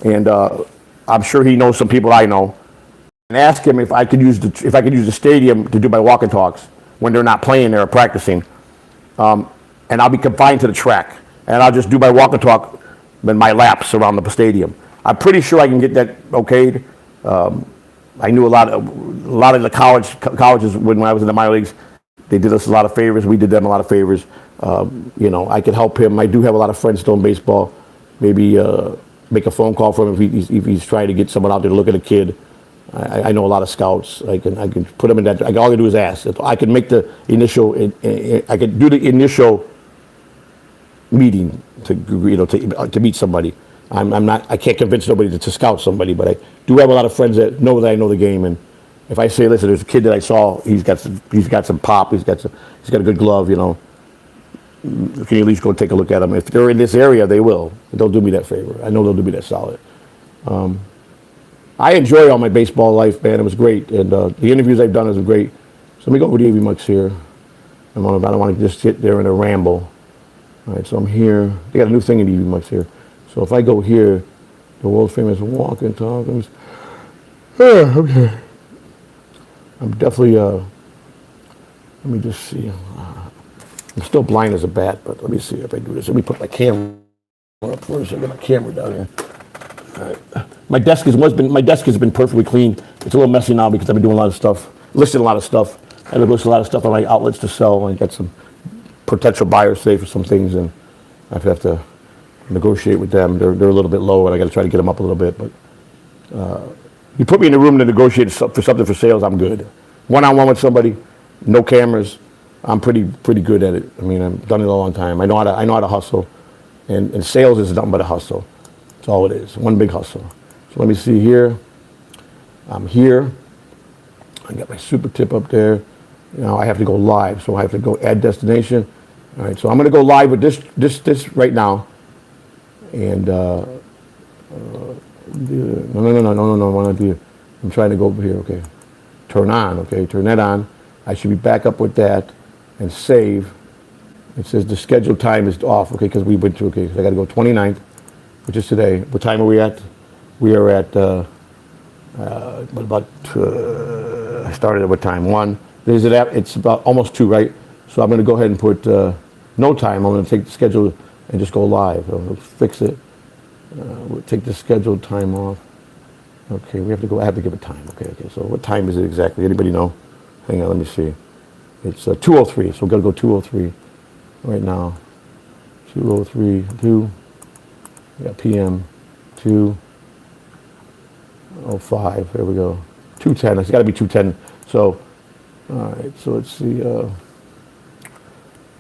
And I'm sure he knows some people I know. And ask him if I could use the stadium to do my walk and talks when they're not playing, they're practicing. And I'll be confined to the track. And I'll just do my walk and talk in my laps around the stadium. I'm pretty sure I can get that okayed. I knew a lot of the colleges when I was in the minor leagues. They did us a lot of favors. We did them a lot of favors. I could help him. I do have a lot of friends still in baseball. Maybe make a phone call for him if he's trying to get someone out there to look at a kid. I know a lot of scouts. I can put them in that. All I can do is ask. I can make the initial. I can do the initial meeting to meet somebody. I can't convince nobody to scout somebody, but I do have a lot of friends that know that I know the game. And if I say, listen, there's a kid that I saw, he's got some pop, he's got a good glove, can you at least go take a look at him? If they're in this area, they will. They'll do me that favor. I know they'll do me that solid. I enjoy all my baseball life, man. It was great, and the interviews I've done has been great. So let me go over to AV Mux here. I don't want to just sit there in a ramble. All right, so I'm here. They got a new thing in AV Mux here. So if I go here, the world famous walk and talk. Okay. I'm definitely, let me just see. I'm still blind as a bat, but let me see if I do this. Let me put my camera up first. I got my camera down here. All right. My desk has been perfectly clean. It's a little messy now because I've been doing a lot of stuff, listing a lot of stuff. I've listed a lot of stuff on my outlets to sell. I got some potential buyers today for some things, and I have to negotiate with them. They're a little bit low, and I got to try to get them up a little bit. But you put me in a room to negotiate for something for sales, I'm good. One-on-one with somebody, no cameras, I'm pretty good at it. I mean, I've done it a long time. I know how to hustle, and sales is nothing but a hustle. That's all it is. One big hustle. So let me see here. I'm here. I got my super tip up there. I have to go live, so I have to go add destination. All right, so I'm going to go live with this right now. And no, I'm trying to go over here. Okay, turn on. Okay, turn that on. I should be back up with that and save. It says the scheduled time is off. Okay, because we went to. Okay, so I got to go 29th, which is today. What time are we at? We are at I started at what time? 1. Is it at? It's about almost 2, right? So I'm going to go ahead and put no time. I'm going to take the schedule and just go live. So we'll fix it. We'll take the scheduled time off. Okay, we have to go. I have to give it time. Okay. So what time is it exactly? Anybody know? Hang on, let me see. It's 2:03. So we got to go 2:03 right now. 2:03. 2. Yeah, p.m. 2:05. There we go. 2:10. It's got to be 2:10. So, all right. So let's see.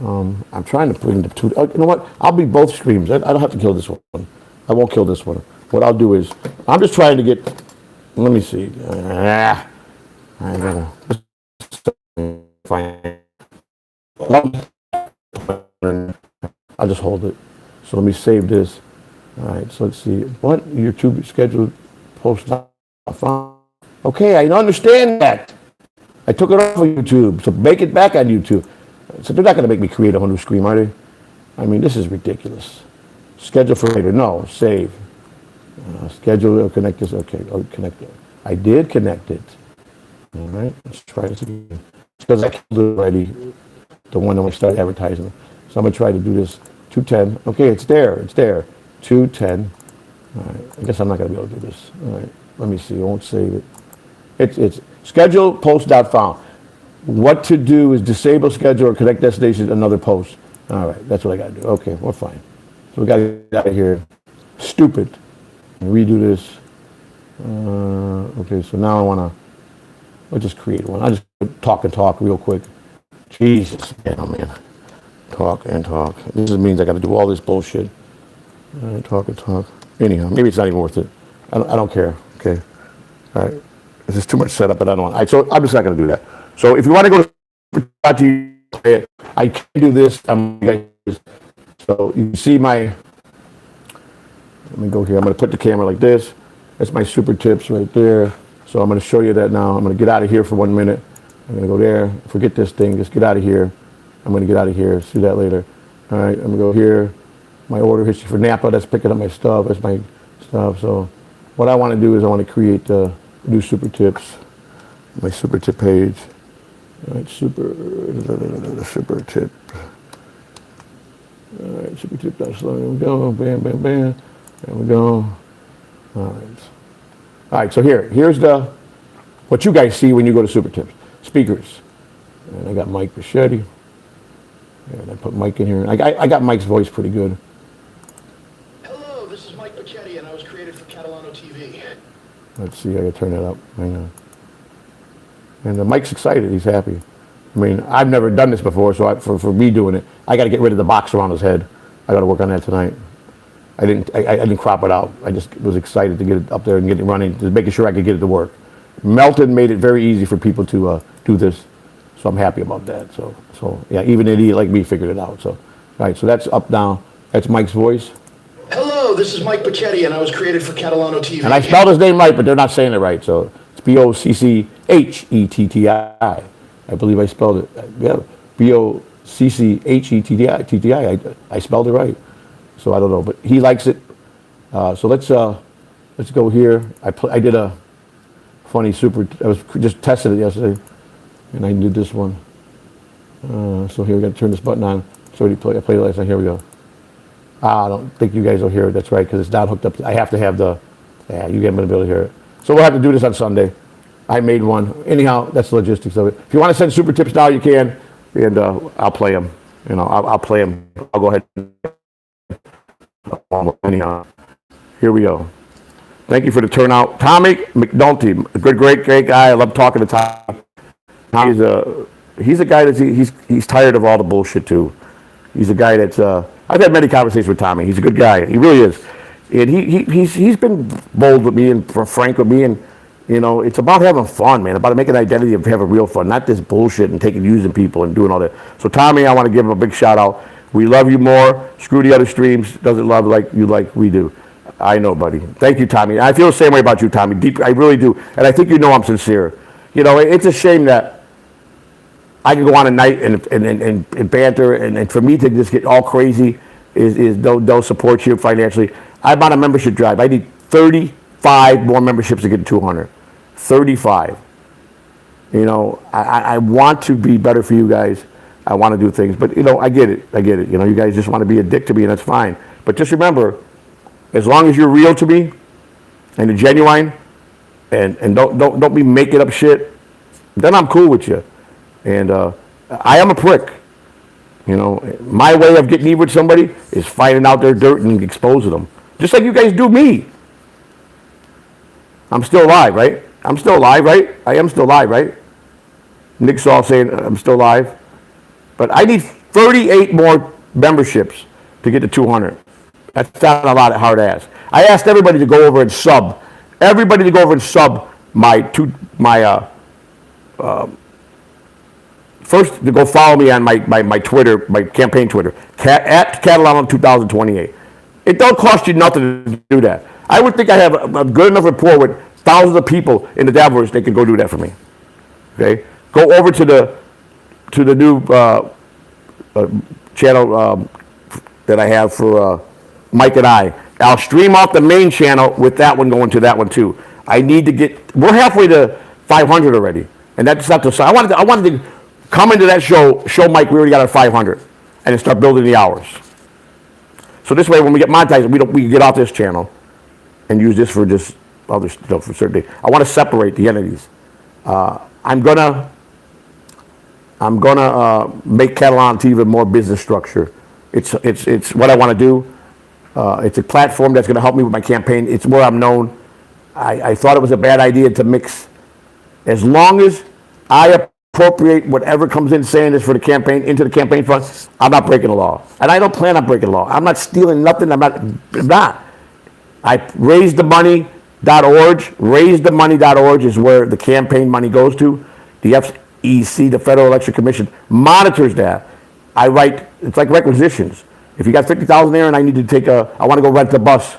I'm trying to put into two. Oh, you know what? I'll be both streams. I don't have to kill this one. I won't kill this one. What I'll do is, I'm just trying to get. Let me see. I gotta find. I'll just hold it. So let me save this. All right. So let's see. What YouTube scheduled post? Okay, I understand that. I took it off of YouTube, so make it back on YouTube. So they're not going to make me create a whole new screen, are they? I mean, this is ridiculous. Schedule for later. No, save. Schedule, connect this. Okay, I'll connect it. I did connect it. All right, let's try this again. It's because I killed it already, the one that we started advertising. So I'm going to try to do this. 2:10. Okay, it's there. It's there. 2:10. All right, I guess I'm not going to be able to do this. All right, let me see. I won't save it. It's schedule post dot found. What to do is disable schedule or connect destination another post. All right, that's what I got to do. Okay, we're fine. So we got to get out of here. Stupid. Redo this. Okay, so now I want to. Let's just create one. I'll just talk real quick. Jesus, man, oh man. Talk and talk. This just means I got to do all this bullshit. All right, talk and talk. Anyhow, maybe it's not even worth it. I don't care. Okay. All right. This is too much setup, but I don't want. So I'm just not going to do that. So if you want to go to I can do this. So you see my. Let me go here. I'm going to put the camera like this. That's my super tips right there. So I'm going to show you that now. I'm going to get out of here for 1 minute. I'm going to go there. Forget this thing. Just get out of here. I'm going to get out of here. See that later. All right. I'm going to go here. My order history for Napa. That's picking up my stuff. That's my stuff. So what I want to do is I want to create new super tips. My super tip page. All right. Super tip. All right. Super tip. That's slow. There we go. Bam, bam, bam. There we go. All right. All right, so here's what you guys see when you go to Super Tips. Speakers. And I got Mike Bichetti. And I put Mike in here. I got Mike's voice pretty good. Hello, this is Mike Bichetti, and I was created for Catalano TV. Let's see, I gotta turn that up. Hang on. And Mike's excited, he's happy. I mean, I've never done this before, so for me doing it, I gotta get rid of the box around his head. I gotta work on that tonight. I didn't crop it out. I just was excited to get it up there and get it running, just making sure I could get it to work. Melton made it very easy for people to do this, so I'm happy about that. So yeah, even an idiot like me figured it out. So, all right, so that's up now. That's Mike's voice. Hello, this is Mike Bichetti, and I was created for Catalano TV. And I spelled his name right, but they're not saying it right. So it's Bocchetti. I believe I spelled it. Yeah, Bocchetti. I spelled it right. So I don't know, but he likes it. So let's go here. I did a funny super. I was just testing it yesterday, and I did this one. So here we got to turn this button on. So I played it last night. Here we go. I don't think you guys will hear it. That's right, because it's not hooked up. I have to have the. Yeah, you guys going to be able to hear it. So we'll have to do this on Sunday. I made one. Anyhow, that's the logistics of it. If you want to send super tips now, you can, and I'll play them. You know, I'll play them. I'll go ahead. Anyhow, here we go. Thank you for the turnout. Tommy McNulty, a great guy. I love talking to Tommy. He's a guy he's tired of all the bullshit too. He's a guy that's I've had many conversations with Tommy. He's a good guy. He really is, and he's been bold with me and frank with me, and you know it's about having fun, man. About making an identity of having real fun, not this bullshit and using people and doing all that. So Tommy, I want to give him a big shout out. We love you more. Screw the other streams. Doesn't love like we do. I know, buddy. Thank you, Tommy. I feel the same way about you, Tommy. Deep, I really do. And I think you know I'm sincere. You know, it's a shame that I can go on a night and banter, and for me to just get all crazy is don't support you financially. I'm on a membership drive. I need 35 more memberships to get to 200. 35. You know, I want to be better for you guys. I want to do things, but you know, I get it. You know, you guys just want to be a dick to me, and that's fine. But just remember, as long as you're real to me and you're genuine, and don't be making up shit, then I'm cool with you. And I am a prick. You know, my way of getting even with somebody is finding out their dirt and exposing them. Just like you guys do me. I'm still alive, right? I'm still alive, right? I am still alive, right? Nick's all saying I'm still alive. But I need 38 more memberships to get to 200. That's not a lot of hard ass. I asked everybody to go over and sub. Everybody to go over and sub first to go follow me on my Twitter, my campaign Twitter, at Catalano 2028. It don't cost you nothing to do that. I would think I have a good enough rapport with thousands of people in the Dabbleverse, they could go do that for me. Okay? Go over to the new channel that I have for Mike and I. I'll stream off the main channel with that one going to that one too. I need to get, we're halfway to 500 already. And that's not the, I wanted to come into that show Mike we already got our 500 and then start building the hours. So this way when we get monetized, we can get off this channel and use this for just other stuff for certain days. I want to separate the entities. I'm gonna make Catalano TV more business structure. It's what I want to do. It's a platform that's going to help me with my campaign. It's where I'm known. I thought it was a bad idea to mix. As long as I appropriate whatever comes in saying this for the campaign into the campaign fund, I'm not breaking the law. And I don't plan on breaking the law. I'm not stealing nothing. I'm not. I raisethmoney.org. Raisethmoney.org is where the campaign money goes to. The FEC, the Federal Election Commission, monitors that. I write, it's like requisitions. If you got 50,000 there and I need to take I want to go rent the bus to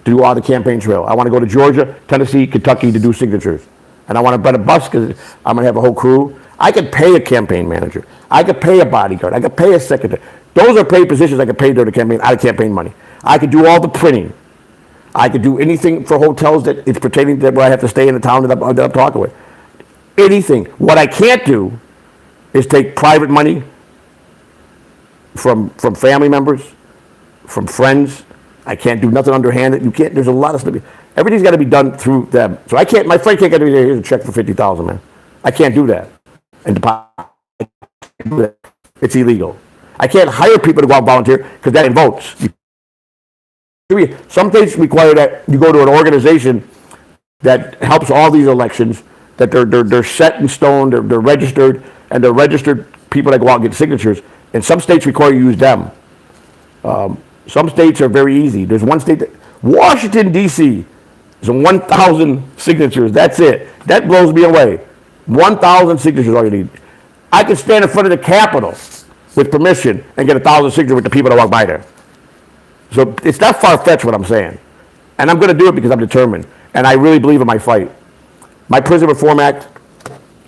do all the campaign trail. I want to go to Georgia, Tennessee, Kentucky to do signatures. And I want to rent a bus because I'm going to have a whole crew. I could pay a campaign manager. I could pay a bodyguard. I could pay a secretary. Those are paid positions I could pay during the campaign, out of campaign money. I could do all the printing. I could do anything for hotels that it's pertaining to where I have to stay in the town that I'm talking with. Anything. What I can't do is take private money from family members, from friends. I can't do nothing underhanded. You can't. There's a lot of stuff. Everything's got to be done through them. So I can't. My friend can't get me there. Here's a check for 50,000, man. I can't do that. And deposit. It's illegal. I can't hire people to go out and volunteer because that votes. Some states require that you go to an organization that helps all these elections. That they're set in stone. They're registered, and they're registered people that go out and get signatures. And some states require you to use them. Some states are very easy. There's one state that, Washington, D.C., is 1,000 signatures. That's it. That blows me away. 1,000 signatures all you need. I can stand in front of the Capitol with permission and get 1,000 signatures with the people that walk by there. So it's not far-fetched what I'm saying. And I'm going to do it because I'm determined. And I really believe in my fight. My Prison Reform Act,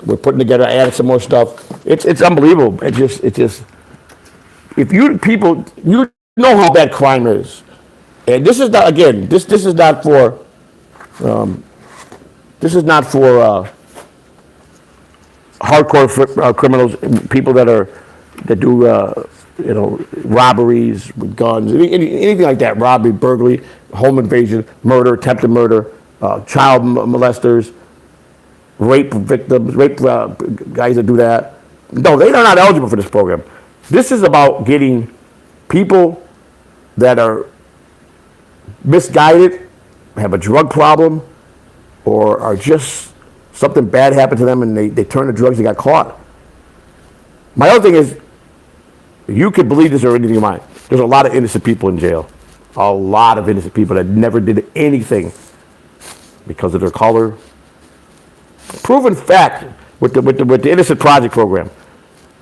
we're putting together, I added some more stuff. It's unbelievable. It's just, if you people, you know how bad crime is. And this is not, again, this is not for, hardcore criminals, people that do, robberies with guns, anything like that, robbery, burglary, home invasion, murder, attempted murder, child molesters, rape victims, guys that do that. No, they're not eligible for this program. This is about getting people that are misguided, have a drug problem, or are just something bad happened to them and they turn to drugs and got caught. My other thing is, you could believe this or anything you mind. There's a lot of innocent people in jail. A lot of innocent people that never did anything because of their color. Proven fact with the Innocent Project program.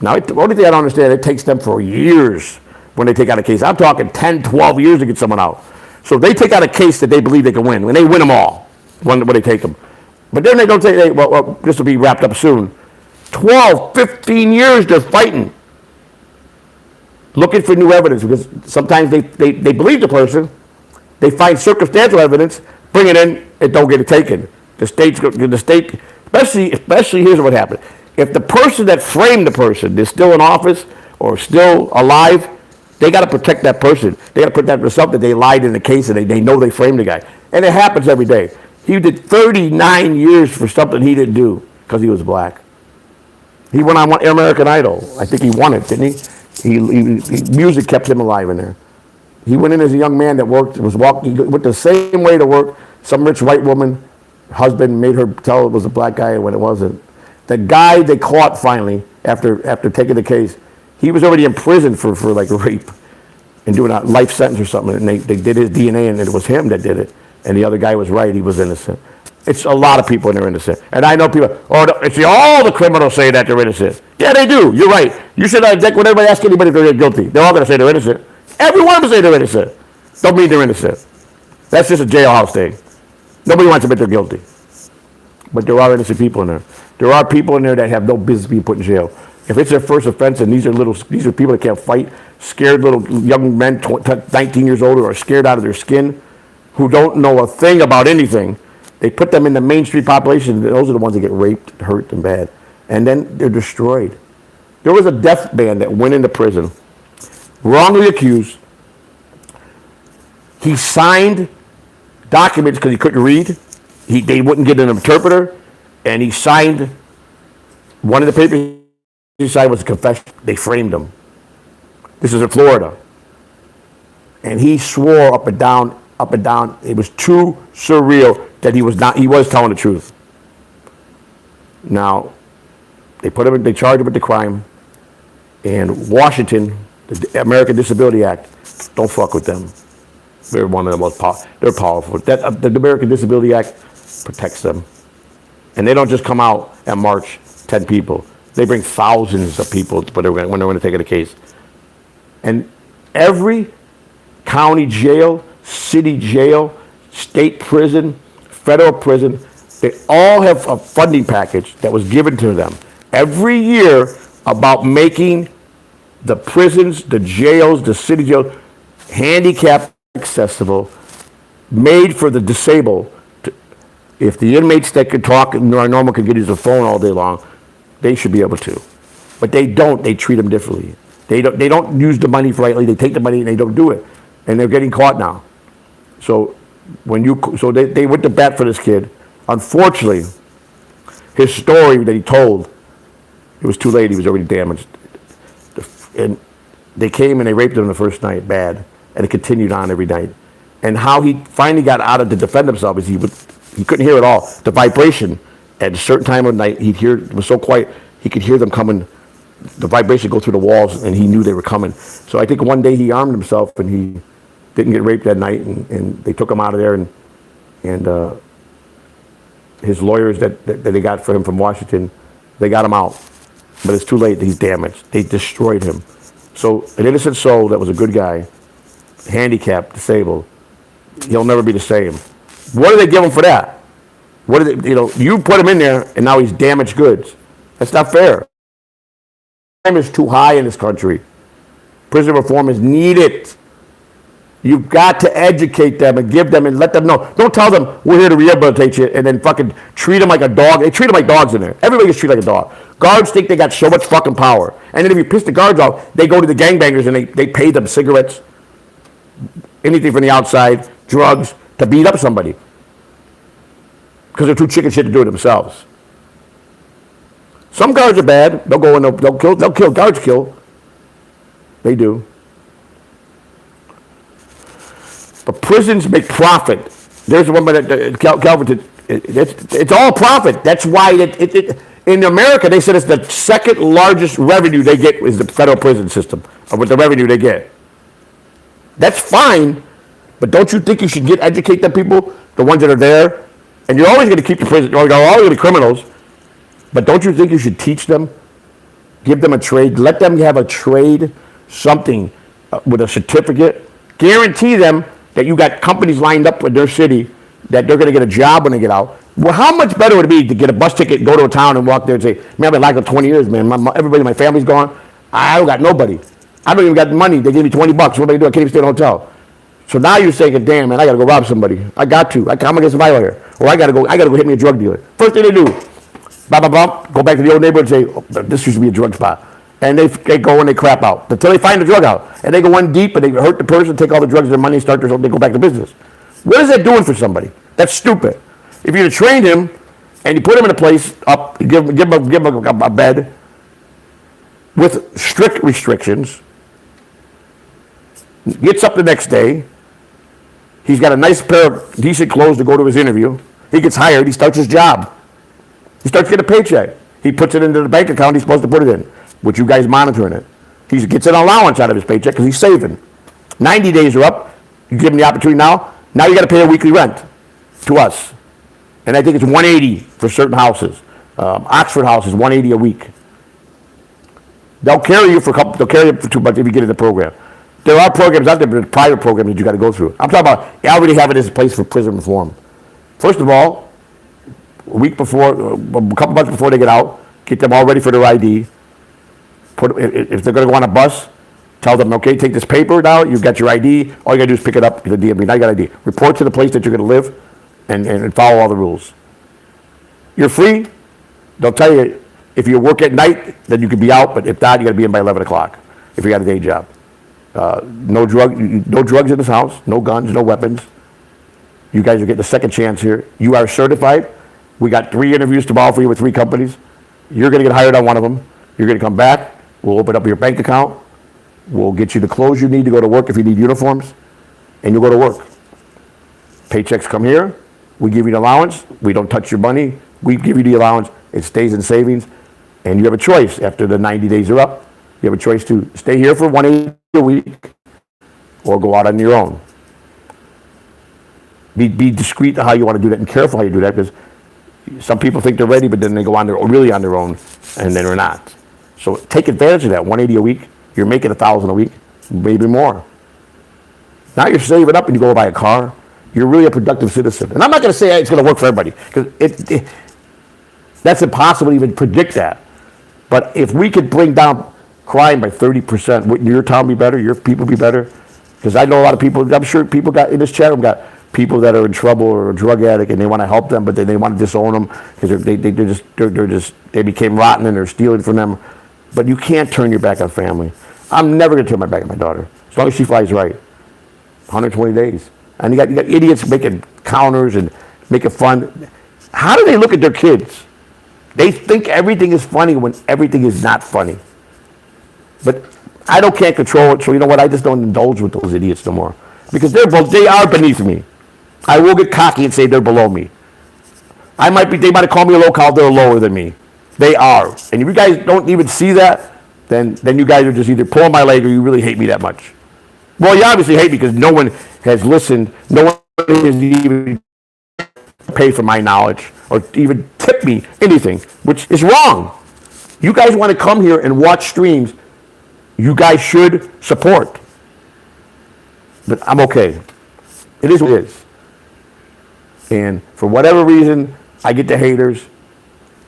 Now, the only thing I don't understand, it takes them for years when they take out a case. I'm talking 10, 12 years to get someone out. So they take out a case that they believe they can win, and they win them all when they take them. But then they don't say, hey, well, this will be wrapped up soon. 12, 15 years they're fighting, looking for new evidence, because sometimes they believe the person, they find circumstantial evidence, bring it in, and don't get it taken. The state, especially here's what happened. If the person that framed the person is still in office or still alive, they got to protect that person. They got to put that themselves that they lied in the case and they know they framed the guy. And it happens every day. He did 39 years for something he didn't do because he was black. He went on American Idol. I think he won it, didn't he? Music kept him alive in there. He went in as a young man that was walking, he went the same way to work. Some rich white woman, husband made her tell it was a black guy when it wasn't. The guy they caught finally, after taking the case, he was already in prison for like rape and doing a life sentence or something. And they did his DNA and it was him that did it. And the other guy was right, he was innocent. It's a lot of people and they're innocent. And I know people, all the criminals say that they're innocent. Yeah, they do, you're right. You should not when everybody asks anybody if they're guilty. They're all going to say they're innocent. Every one of them say they're innocent. Don't mean they're innocent. That's just a jailhouse thing. Nobody wants to admit they're guilty. But there are innocent people in there. There are people in there that have no business being put in jail. If it's their first offense and these are people that can't fight, scared little young men, 19 years old, who are scared out of their skin, who don't know a thing about anything, they put them in the mainstream population. Those are the ones that get raped, hurt, and bad. And then they're destroyed. There was a deaf man that went into prison, wrongly accused. He signed documents because he couldn't read. They wouldn't get an interpreter. And he signed, one of the papers he signed was a confession. They framed him. This is in Florida. And he swore up and down, it was too surreal that he was telling the truth. Now, they charged him with the crime. And Washington, the American Disability Act, don't fuck with them. They're one of the most powerful. They're powerful. The American Disability Act protects them. And they don't just come out and march 10 people. They bring thousands of people when they're going to take a case. And every county jail, city jail, state prison, federal prison, they all have a funding package that was given to them every year about making the prisons, the jails, the city jails, handicap accessible, made for the disabled. If the inmates that could talk and are normal could get use a phone all day long, they should be able to. But they don't. They treat them differently. They don't use the money rightly. They take the money and they don't do it. And they're getting caught now. So they went to bat for this kid. Unfortunately, his story that he told, it was too late. He was already damaged. And they came and they raped him the first night, bad. And it continued on every night. And how he finally got out of to defend himself is he couldn't hear it all. The vibration at a certain time of night, it was so quiet, he could hear them coming, the vibration go through the walls, and he knew they were coming. So I think one day he armed himself and he didn't get raped that night, and they took him out of there, and his lawyers that they got for him from Washington, they got him out. But it's too late, he's damaged. They destroyed him. So an innocent soul that was a good guy, handicapped, disabled, he'll never be the same. What do they give him for that? What do they, you put him in there and now he's damaged goods. That's not fair. Crime is too high in this country. Prison reform is needed. You've got to educate them and give them and let them know. Don't tell them we're here to rehabilitate you and then fucking treat them like a dog. They treat them like dogs in there. Everybody gets treated like a dog. Guards think they got so much fucking power. And then if you piss the guards off, they go to the gangbangers and they pay them cigarettes, anything from the outside, drugs, to beat up somebody. Because they're too chicken shit to do it themselves. Some guards are bad. They'll go and they'll kill. Guards kill. They do. But prisons make profit. There's one by Calvin. It's all profit. That's why in America they said it's the second largest revenue they get is the federal prison system, or with the revenue they get. That's fine, but don't you think you should educate the people, the ones that are there? And you're always going to keep the prison, or you're always going to be criminals, but don't you think you should teach them, give them a trade, let them have a trade, something with a certificate, guarantee them that you got companies lined up in their city that they're going to get a job when they get out. Well, how much better would it be to get a bus ticket, go to a town and walk there and say, man, I've been locked up 20 years, man. Everybody in my family's gone. I don't got nobody. I don't even got the money. They gave me $20. What am I going to do? I can't even stay in a hotel. So now you're saying, damn, man, I got to go rob somebody. I got to. I'm going to get survival here. Or I got to go hit me a drug dealer. First thing they do, go back to the old neighborhood and say, this used to be a drug spot. And they go and they crap out until they find the drug out. And they go in deep and they hurt the person, take all the drugs and their money, they go back to business. What is that doing for somebody? That's stupid. If you'd have trained him and you put him in a place up, give him a bed with strict restrictions, gets up the next day, he's got a nice pair of decent clothes to go to his interview, he gets hired, he starts his job. He starts getting a paycheck. He puts it into the bank account he's supposed to put it in, with you guys monitoring it. He gets an allowance out of his paycheck because he's saving. 90 days are up. You give him the opportunity now. Now you got to pay a weekly rent to us. And I think it's 180 for certain houses. Oxford House is 180 a week. They'll carry you for they'll carry you for 2 months if you get in the program. There are programs out there, but private programs that you got to go through. I'm talking about, you already have it as a place for prison reform. First of all, a week before, a couple months before they get out, get them all ready for their ID. If they're going to go on a bus, tell them, okay, take this paper now, you've got your ID, all you got to do is pick it up, the DMV, now you got ID. Report to the place that you're going to live and follow all the rules. You're free. They'll tell you, if you work at night, then you can be out, but if not, you got to be in by 11 o'clock if you got a day job. No drugs in this house, no guns, no weapons. You guys are getting a second chance here. You are certified. We got 3 interviews tomorrow for you with 3 companies. You're going to get hired on one of them. You're going to come back. We'll open up your bank account. We'll get you the clothes you need to go to work if you need uniforms, and you'll go to work. Paychecks come here. We give you an allowance. We don't touch your money. We give you the allowance. It stays in savings, and you have a choice. After the 90 days are up, you have a choice to stay here for 180 a week or go out on your own. Be discreet to how you want to do that and careful how you do that, because some people think they're ready, but then they go on really on their own, and then they're not. So take advantage of that. 180 a week. You're making $1,000 a week, maybe more. Now you're saving up and you go buy a car. You're really a productive citizen. And I'm not going to say it's going to work for everybody, because that's impossible to even predict that. But if we could bring down crime by 30%, wouldn't your town be better? Your people be better? Because I know a lot of people. I'm sure people got in this chat room got people that are in trouble or a drug addict, and they want to help them, but then they want to disown them because they became rotten and they're stealing from them. But you can't turn your back on family. I'm never going to turn my back on my daughter as long as she flies right. 120 days. And you got idiots making counters and making fun. How do they look at their kids? They think everything is funny when everything is not funny. But I can't control it, so you know what? I just don't indulge with those idiots no more. Because they are beneath me. I will get cocky and say they're below me. They might have called me a low-cal, they're lower than me. They are. And if you guys don't even see that, then you guys are just either pulling my leg or you really hate me that much. Well, you obviously hate me because no one has listened. No one has even paid for my knowledge or even tipped me anything, which is wrong. You guys want to come here and watch streams, you guys should support. But I'm okay. It is what it is. And for whatever reason, I get the haters.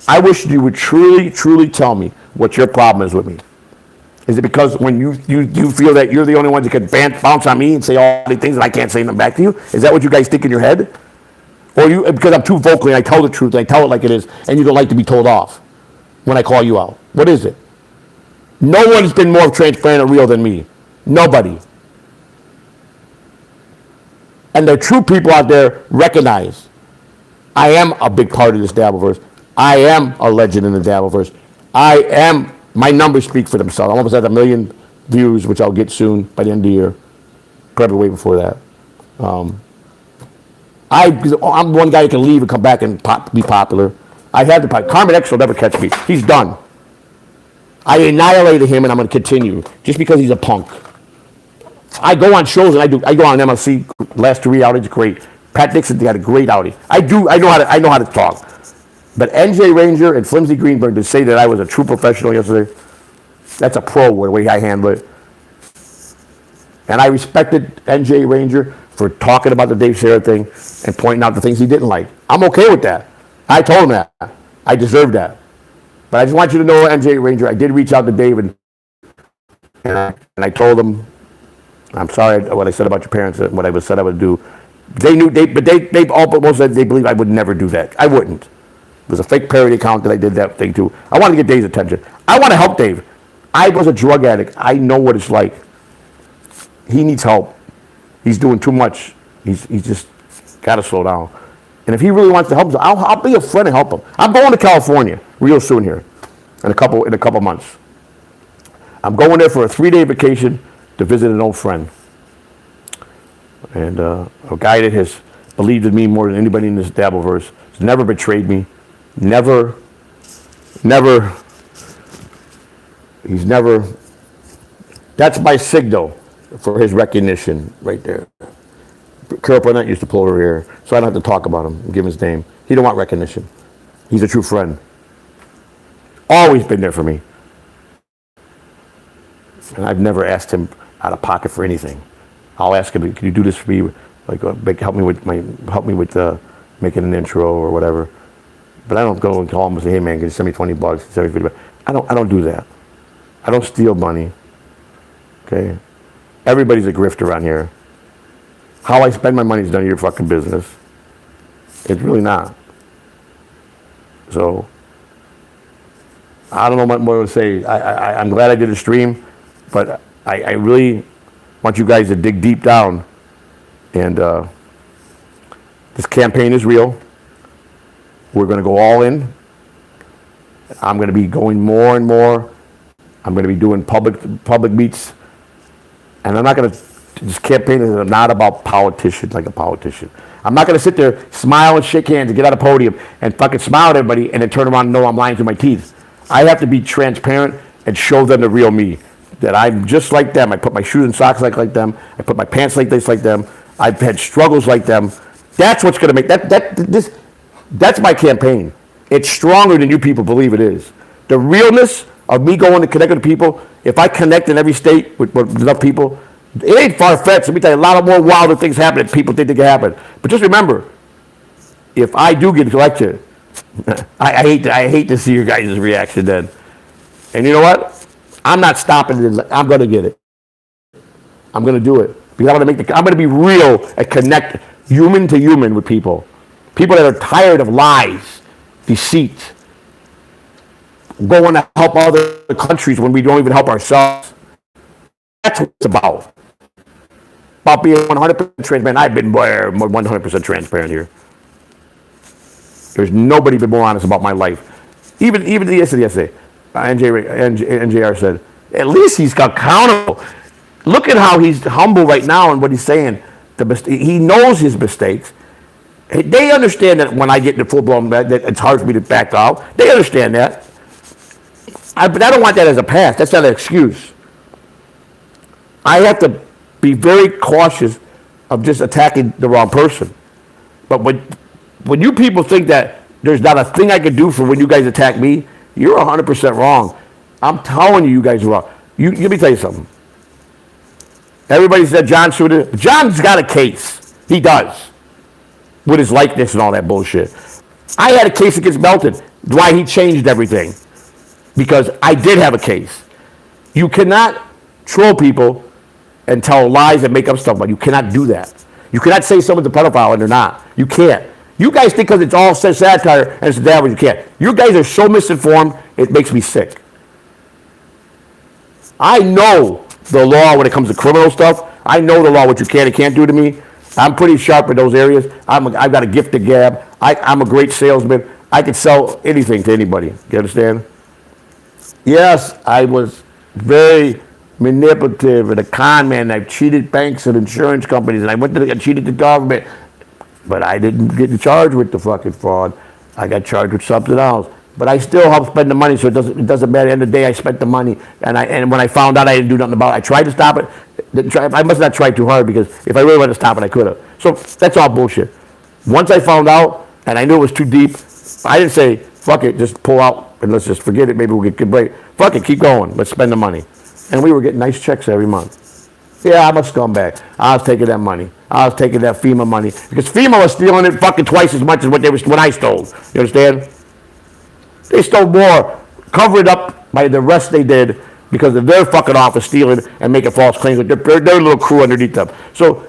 I wish you would truly, truly tell me what your problem is with me. Is it because when you feel that you're the only one that can bounce on me and say all the things and I can't say them back to you? Is that what you guys think in your head? Or because I'm too vocal and I tell the truth, I tell it like it is, and you don't like to be told off when I call you out? What is it? No one's been more transparent or real than me. Nobody. And the true people out there recognize I am a big part of this Dabbleverse. I am a legend in the Dabbleverse. My numbers speak for themselves. I'm almost at 1 million views, which I'll get soon by the end of the year. Probably way before that. I'm one guy who can leave and come back and be popular. I had to. Carmen X will never catch me. He's done. I annihilated him, and I'm going to continue just because he's a punk. I go on shows and I go on MLC. Last 3 outings, great. Pat Dixon got a great outing. I know how to talk. But NJ Ranger and Flimsy Greenberg to say that I was a true professional yesterday, that's a pro the way I handle it. And I respected NJ Ranger for talking about the Dave Sarah thing and pointing out the things he didn't like. I'm okay with that. I told him that. I deserve that. But I just want you to know, NJ Ranger, I did reach out to Dave and I told him, I'm sorry what I said about your parents and what I said I would do. They knew, but they've all but most said they believe I would never do that. I wouldn't. It was a fake parody account that I did that thing to. I wanted to get Dave's attention. I want to help Dave. I was a drug addict. I know what it's like. He needs help. He's doing too much. He's just got to slow down. And if he really wants to help us, I'll be a friend and help him. I'm going to California real soon here, in a couple months. I'm going there for a 3-day vacation to visit an old friend. And a guy that has believed in me more than anybody in this Dabbleverse, has never betrayed me, never, he's never, that's my signal for his recognition right there. Carol Burnett used to pull her ear, so I don't have to talk about him and give his name. He don't want recognition. He's a true friend. Always been there for me. And I've never asked him out of pocket for anything. I'll ask him, can you do this for me? Like, help me with making an intro or whatever. But I don't go and call him and say, hey man, can you send me $20? Send me $50? I don't do that. I don't steal money. Okay? Everybody's a grifter around here. How I spend my money is none of your fucking business. It's really not. So, I don't know what more to say. I'm glad I did a stream, but I really want you guys to dig deep down. And this campaign is real. We're going to go all in. I'm going to be going more and more. I'm going to be doing public meets. And I'm not going to, this campaign is not about politicians like a politician. I'm not going to sit there, smile and shake hands and get on a podium and fucking smile at everybody and then turn around and know I'm lying through my teeth. I have to be transparent and show them the real me. That I'm just like them. I put my shoes and socks like them. I put my pants like this like them. I've had struggles like them. That's what's going to make that's my campaign. It's stronger than you people believe it is. The realness of me going to connect with people, if I connect in every state with enough people, it ain't far-fetched. Let me tell you, a lot of more wilder things happen than people think they can happen. But just remember, if I do get elected, I hate to see your guys' reaction then. And you know what? I'm not stopping it. I'm going to get it. I'm going to do it. Because I'm going to be real and connect human to human with people. People that are tired of lies, deceit, going to help other countries when we don't even help ourselves. That's what it's about. About being 100% transparent. I've been more 100% transparent here. There's nobody been more honest about my life. Even yesterday, NJR said, at least he's accountable. Look at how he's humble right now and what he's saying. He knows his mistakes. They understand that when I get into full-blown, that it's hard for me to back out. They understand that. But I don't want that as a pass. That's not an excuse. I have to be very cautious of just attacking the wrong person. But when you people think that there's not a thing I could do for when you guys attack me, you're 100% wrong. I'm telling you, you guys are wrong. Let me tell you something. Everybody said John Suda. John's got a case. He does. With his likeness and all that bullshit. I had a case against Melton. Why he changed everything. Because I did have a case. You cannot troll people and tell lies and make up stuff, but you cannot do that. You cannot say someone's a pedophile and they're not. You can't. You guys think because it's all satire and it's the devil, you can't. You guys are so misinformed, it makes me sick. I know the law when it comes to criminal stuff. I know the law, what you can and can't do to me. I'm pretty sharp in those areas. I've got a gift of gab. I'm a great salesman. I can sell anything to anybody. You understand? Yes, I was very manipulative and a con man. I've cheated banks and insurance companies, and I cheated the government. But I didn't get charged with the fucking fraud. I got charged with something else. But I still help spend the money, so it doesn't matter. At the end of the day, I spent the money, and when I found out I didn't do nothing about it, I tried to stop it. I must not try too hard, because if I really wanted to stop it, I could have. So that's all bullshit. Once I found out, and I knew it was too deep, I didn't say, fuck it, just pull out, and let's just forget it. Maybe we'll get a good break. Fuck it, keep going. Let's spend the money. And we were getting nice checks every month. Yeah, I'm a scumbag. I was taking that money. I was taking that FEMA money. Because FEMA was stealing it fucking twice as much as what I stole. You understand? They stole more. Cover it up by the rest they did because of their fucking office stealing and making false claims with their little crew underneath them. So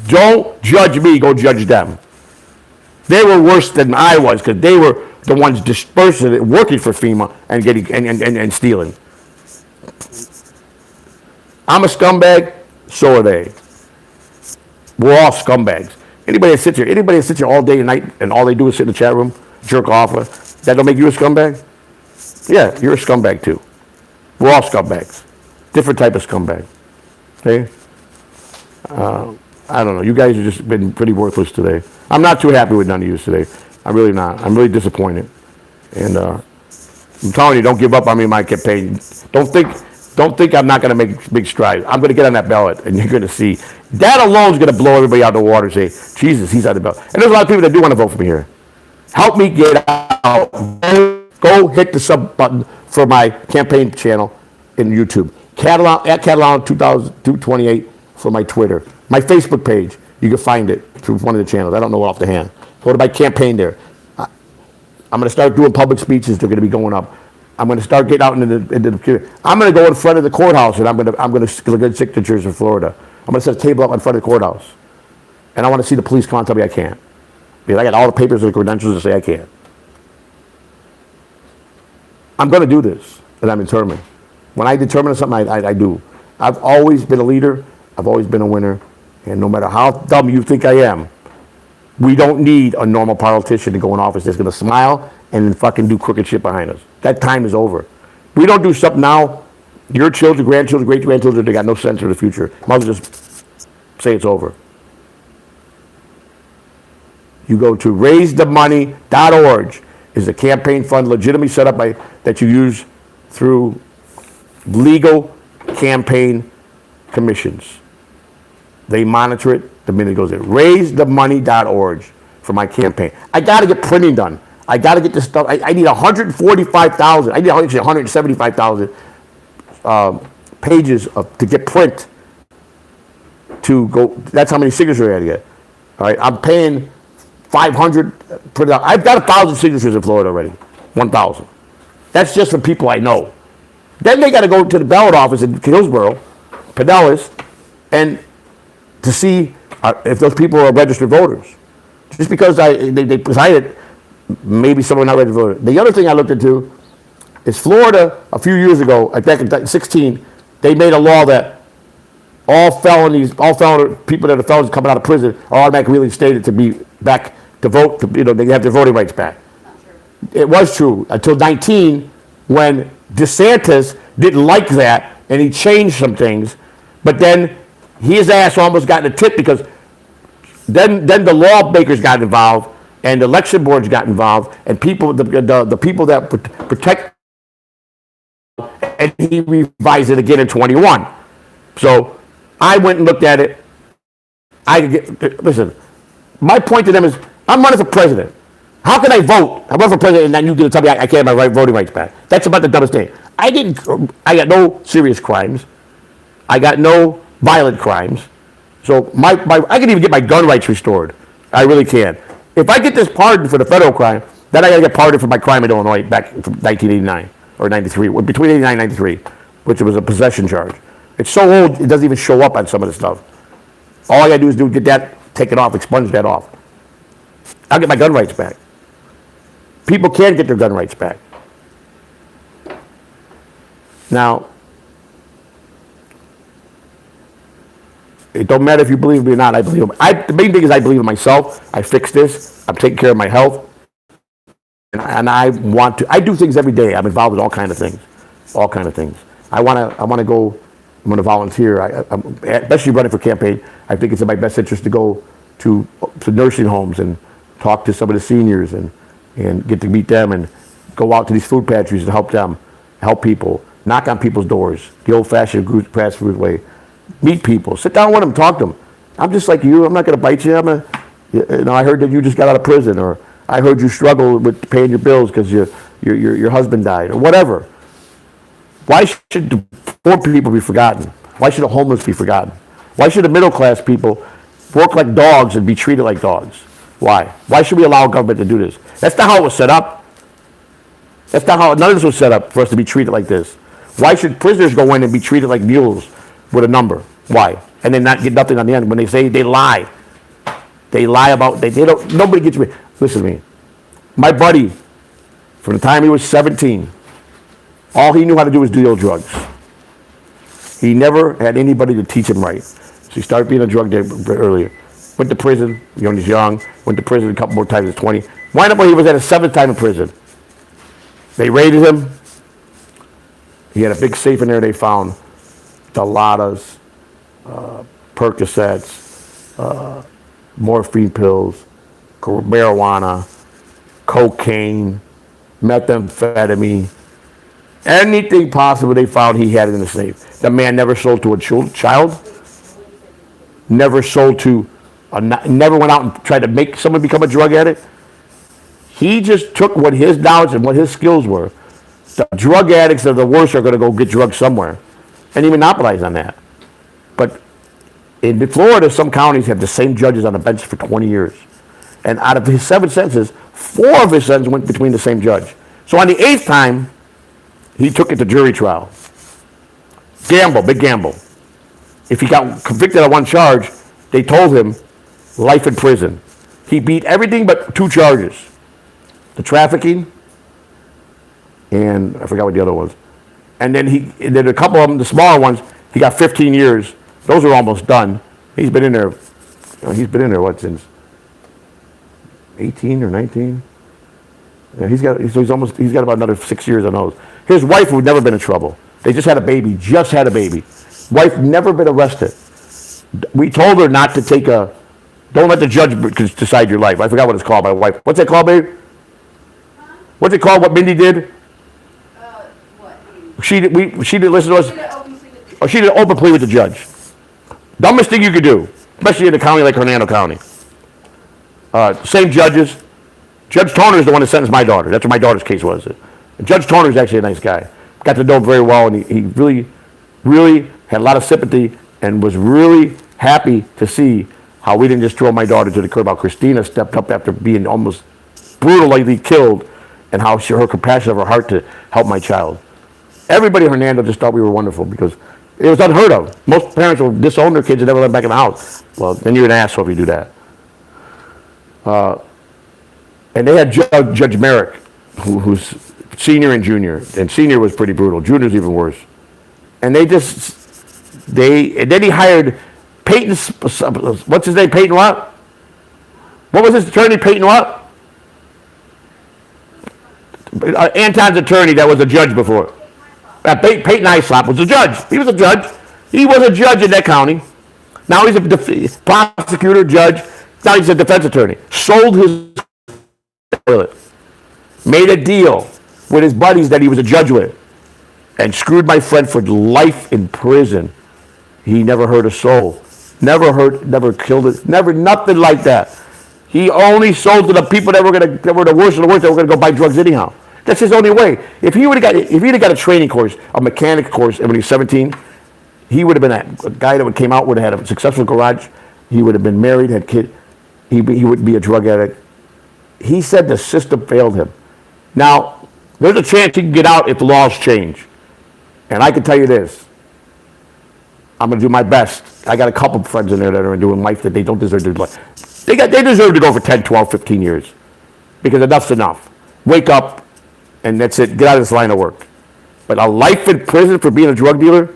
don't judge me, go judge them. They were worse than I was because they were the ones dispersing it, working for FEMA and getting and stealing. I'm a scumbag, so are they. We're all scumbags. Anybody that sits here all day and night and all they do is sit in the chat room, jerk off, that don't make you a scumbag? Yeah, you're a scumbag too. We're all scumbags. Different type of scumbag. Okay? I don't know. You guys have just been pretty worthless today. I'm not too happy with none of you today. I'm really not. I'm really disappointed. And I'm telling you, don't give up on me in my campaign. Don't think I'm not going to make big strides. I'm going to get on that ballot, and you're going to see. That alone is going to blow everybody out of the water and say, Jesus, he's on the ballot. And there's a lot of people that do want to vote for me here. Help me get out. Go hit the sub button for my campaign channel in YouTube. At Catalano 2028 for my Twitter. My Facebook page, you can find it through one of the channels. I don't know it off the hand. Go to my campaign there. I'm going to start doing public speeches. They're going to be going up. I'm going to start getting out into the community. I'm going to go in front of the courthouse, and I'm going to get signatures in Florida. I'm going to set a table up in front of the courthouse. And I want to see the police come and tell me I can't. Because I got all the papers and the credentials to say I can't. I'm going to do this, and I'm determined. When I determine something, I do. I've always been a leader. I've always been a winner. And no matter how dumb you think I am, we don't need a normal politician to go in office that's going to smile and then fucking do crooked shit behind us. That time is over. We don't do something now, your children, grandchildren, great-grandchildren, they got no sense for the future. Might as well just say it's over. You go to raisethemoney.org is a campaign fund legitimately set up by that you use through legal campaign commissions. They monitor it the minute it goes in. Raisethemoney.org for my campaign. I got to get printing done. I got to get this stuff. I need 145,000. I need actually 175,000 pages to get print to go. That's how many signatures I got to get. All right, I'm paying 500. Put it out. I've got 1,000 signatures in Florida already. 1,000. That's just for people I know. Then they got to go to the ballot office in Hillsborough, Pinellas, and to see if those people are registered voters. Just because they decided maybe someone not registered voter. The other thing I looked into is Florida a few years ago, back in 16, they made a law that all people that are felons coming out of prison are automatically reinstated to be back to vote. They have their voting rights back. It was true until 19, when DeSantis didn't like that and he changed some things, but then his ass almost got in a tip because then the lawmakers got involved and the election boards got involved and the people that protect, and he revised it again in 21. So I went and looked at it. Listen, my point to them is, I'm running for president. How can I vote? I run for president and then you're going to tell me I can't have my voting rights back. That's about the dumbest thing. I got no serious crimes. I got no violent crimes. So I can even get my gun rights restored. I really can. If I get this pardon for the federal crime, then I got to get pardoned for my crime in Illinois back from 1989 or 93, between 89 and 93, which was a possession charge. It's so old, it doesn't even show up on some of the stuff. All I got to do is get that, take it off, expunge that off. I'll get my gun rights back. People can get their gun rights back. Now, it don't matter if you believe me or not. I believe the main thing is I believe in myself. I fix this. I'm taking care of my health, and I want to. I do things every day. I'm involved in all kinds of things. All kinds of things. I want to go. I'm going to volunteer. I'm especially running for campaign. I think it's in my best interest to go to nursing homes and talk to some of the seniors and get to meet them and go out to these food pantries and help them, help people, knock on people's doors, the old-fashioned fast food way. Meet people, sit down with them, talk to them. I'm just like you. I'm not going to bite you. I heard that you just got out of prison, or I heard you struggle with paying your bills because your husband died, or whatever. Why should the poor people be forgotten? Why should the homeless be forgotten? Why should the middle-class people work like dogs and be treated like dogs? Why? Why should we allow government to do this? That's not how it was set up. That's not how none of this was set up for us to be treated like this. Why should prisoners go in and be treated like mules with a number? Why? And then not get nothing on the end when they say they lie. They lie about, they don't, nobody gets me. Listen to me. My buddy, from the time he was 17, all he knew how to do was deal drugs. He never had anybody to teach him right. So he started being a drug dealer earlier. Went to prison when he was young. Went to prison a couple more times at 20. Wind up when he was at his 7th time in prison. They raided him. He had a big safe in there. They found Dilaudid, Percocets, morphine pills, marijuana, cocaine, methamphetamine, anything possible they found he had in the safe. The man never sold to a child, never sold to, never went out and tried to make someone become a drug addict. He just took what his knowledge and what his skills were. The drug addicts are the worst are going to go get drugs somewhere, and he monopolized on that. But in Florida, some counties have the same judges on the bench for 20 years. And out of his 7 sentences, 4 of his sentences went between the same judge. So on the 8th time, he took it to jury trial. Gamble, big gamble. If he got convicted on one charge, they told him life in prison. He beat everything but 2 charges. The trafficking, and I forgot what the other was. And then a couple of them, the smaller ones, he got 15 years. Those are almost done. He's been in there, what, since 18 or 19? Yeah, he's got about another 6 years on those. His wife had never been in trouble. They just had a baby, Wife never been arrested. We told her not to take don't let the judge decide your life. I forgot what it's called, my wife. What's it called, babe? What's it called, what Mindy did? What? She didn't listen to us. She did an open plea with the judge. Dumbest thing you could do, especially in a county like Hernando County. Same judges. Judge Toner is the one that sentenced my daughter. That's what my daughter's case was. And Judge Toner is actually a nice guy. Got to know him very well, and he really, really had a lot of sympathy and was really happy to see how we didn't just throw my daughter to the curb, how Christina stepped up after being almost brutally killed, and how her compassion of her heart to help my child. Everybody in Hernando just thought we were wonderful because it was unheard of. Most parents will disown their kids and never let them back in the house. Well, then you're an asshole if you do that. And they had Judge Merrick, who's senior and junior, and senior was pretty brutal. Junior's even worse. And and then he hired Peyton, what's his name, Peyton what? What was his attorney, Peyton what? Anton's attorney that was a judge before. Peyton Islop was a judge. He was a judge. He was a judge in that county. Now he's a prosecutor, judge. Now he's a defense attorney. Sold his made a deal with his buddies that he was a judge with, and screwed my friend for life in prison. He never hurt a soul. Never killed it. Never, nothing like that. He only sold to the people that were the worst of the worst that were going to go buy drugs anyhow. That's his only way. If he'd have got a training course, a mechanic course, when he was 17, he would have been a guy that came out, would have had a successful garage. He would have been married, had kids. He wouldn't be a drug addict. He said the system failed him. Now, there's a chance he can get out if the laws change. And I can tell you this. I'm going to do my best. I got a couple of friends in there that are doing life that they don't deserve to do life. They deserve to go for 10, 12, 15 years. Because enough's enough. Wake up, and that's it. Get out of this line of work. But a life in prison for being a drug dealer?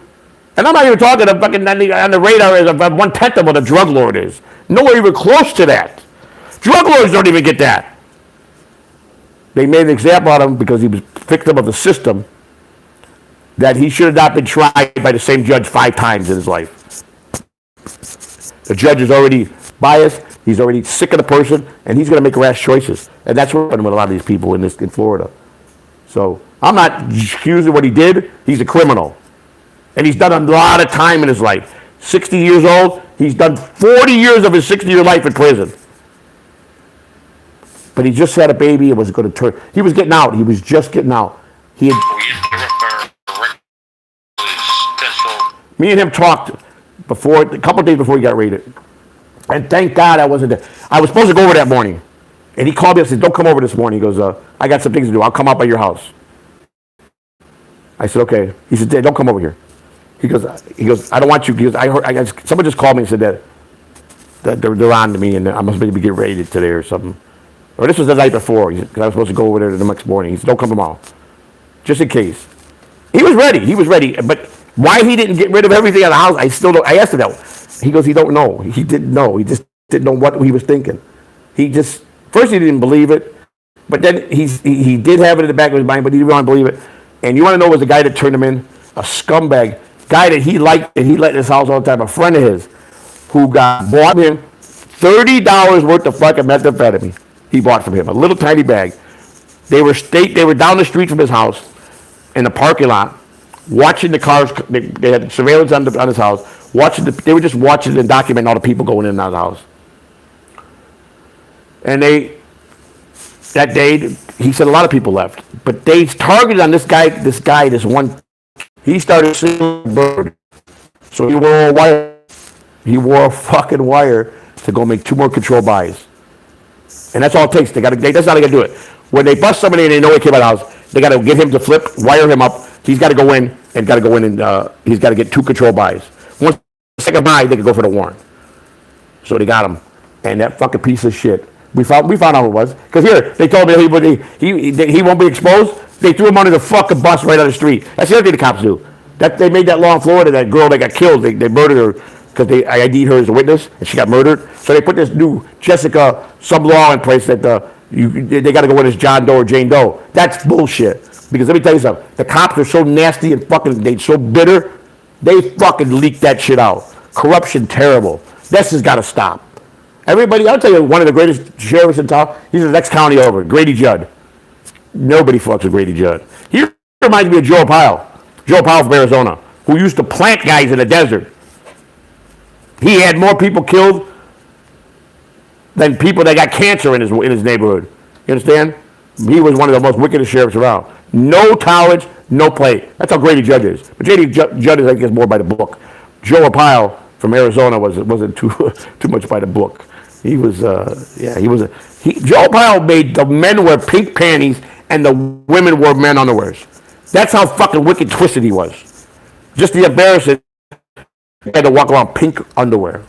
And I'm not even talking on the radar as 1/10 of what a drug lord is. Nowhere even close to that. Drug lords don't even get that. They made an example out of him because he was a victim of the system that he should have not been tried by the same judge 5 times in his life. The judge is already biased. He's already sick of the person, and he's going to make rash choices. And that's what happened with a lot of these people in Florida. So I'm not excusing what he did. He's a criminal. And he's done a lot of time in his life. 60 years old, he's done 40 years of his 60-year life in prison. But he just had a baby and was going to turn. He was getting out. He was just getting out. Me and him talked a couple of days before he got raided. And thank God I wasn't there. I was supposed to go over that morning. And he called me and said, don't come over this morning. He goes, I got some things to do. I'll come out by your house. I said, okay. He said, Dad, don't come over here. He goes, I don't want you. He goes, someone just called me and said that they're on to me and I must maybe get raided today or something. Or this was the night before, because I was supposed to go over there the next morning. He said, don't come tomorrow. Just in case. He was ready. But why he didn't get rid of everything out of the house, I still don't. I asked him that. He goes, he don't know. He didn't know. He just didn't know what he was thinking. He just, first he didn't believe it, but then he did have it in the back of his mind, but he didn't want to believe it. And you want to know was the guy that turned him in? A scumbag. Guy that he liked and he let in his house all the time, a friend of his, who bought him $30 worth of fucking methamphetamine. He bought from him, a little tiny bag. They were down the street from his house in the parking lot, watching the cars. They had surveillance on his house. They were just watching and documenting all the people going in and out of the house. And that day, he said a lot of people left, but they targeted on this one. He started seeing a bird, so he wore a wire. He wore a fucking wire to go make 2 more control buys, and that's all it takes. That's how they gotta do it. When they bust somebody and they know he came out of the house, they gotta get him to flip, wire him up. He's got to go in and he's got to get 2 control buys. Once the second buy, they can go for the warrant. So they got him, and that fucking piece of shit. We found out who it was. Because here, they told me he won't be exposed. They threw him under the fucking bus right on the street. That's the other thing the cops do. They made that law in Florida, that girl that got killed, they murdered her because they ID'd her as a witness, and she got murdered. So they put this new Jessica sub-law in place that they got to go in as John Doe or Jane Doe. That's bullshit. Because let me tell you something. The cops are so nasty and they're so bitter, they fucking leak that shit out. Corruption, terrible. This has got to stop. Everybody, I'll tell you, one of the greatest sheriffs in town, he's the next county over, Grady Judd. Nobody fucks with Grady Judd. He reminds me of Joe Pyle from Arizona, who used to plant guys in the desert. He had more people killed than people that got cancer in his neighborhood. You understand? He was one of the most wickedest sheriffs around. No college, no play. That's how Grady Judd is. But Grady Judd is, I guess, more by the book. Joe Pyle from Arizona wasn't too much by the book. Joe Pyle made the men wear pink panties and the women wore men underwears. That's how fucking wicked twisted he was. Just the embarrassment, they had to walk around pink underwear.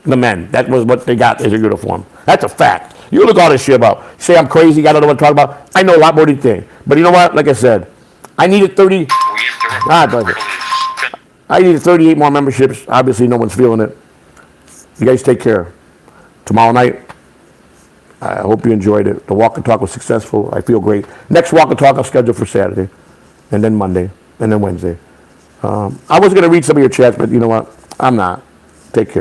The men, that was what they got as a uniform. That's a fact. You look all this shit about, say I'm crazy, I don't know what to talk about. I know a lot more than you think. But you know what? Like I said, I needed 38 more memberships. Obviously, no one's feeling it. You guys take care. Tomorrow night, I hope you enjoyed it. The walk and talk was successful. I feel great. Next walk and talk I'll schedule for Saturday, and then Monday, and then Wednesday. I was going to read some of your chats, but you know what? I'm not. Take care.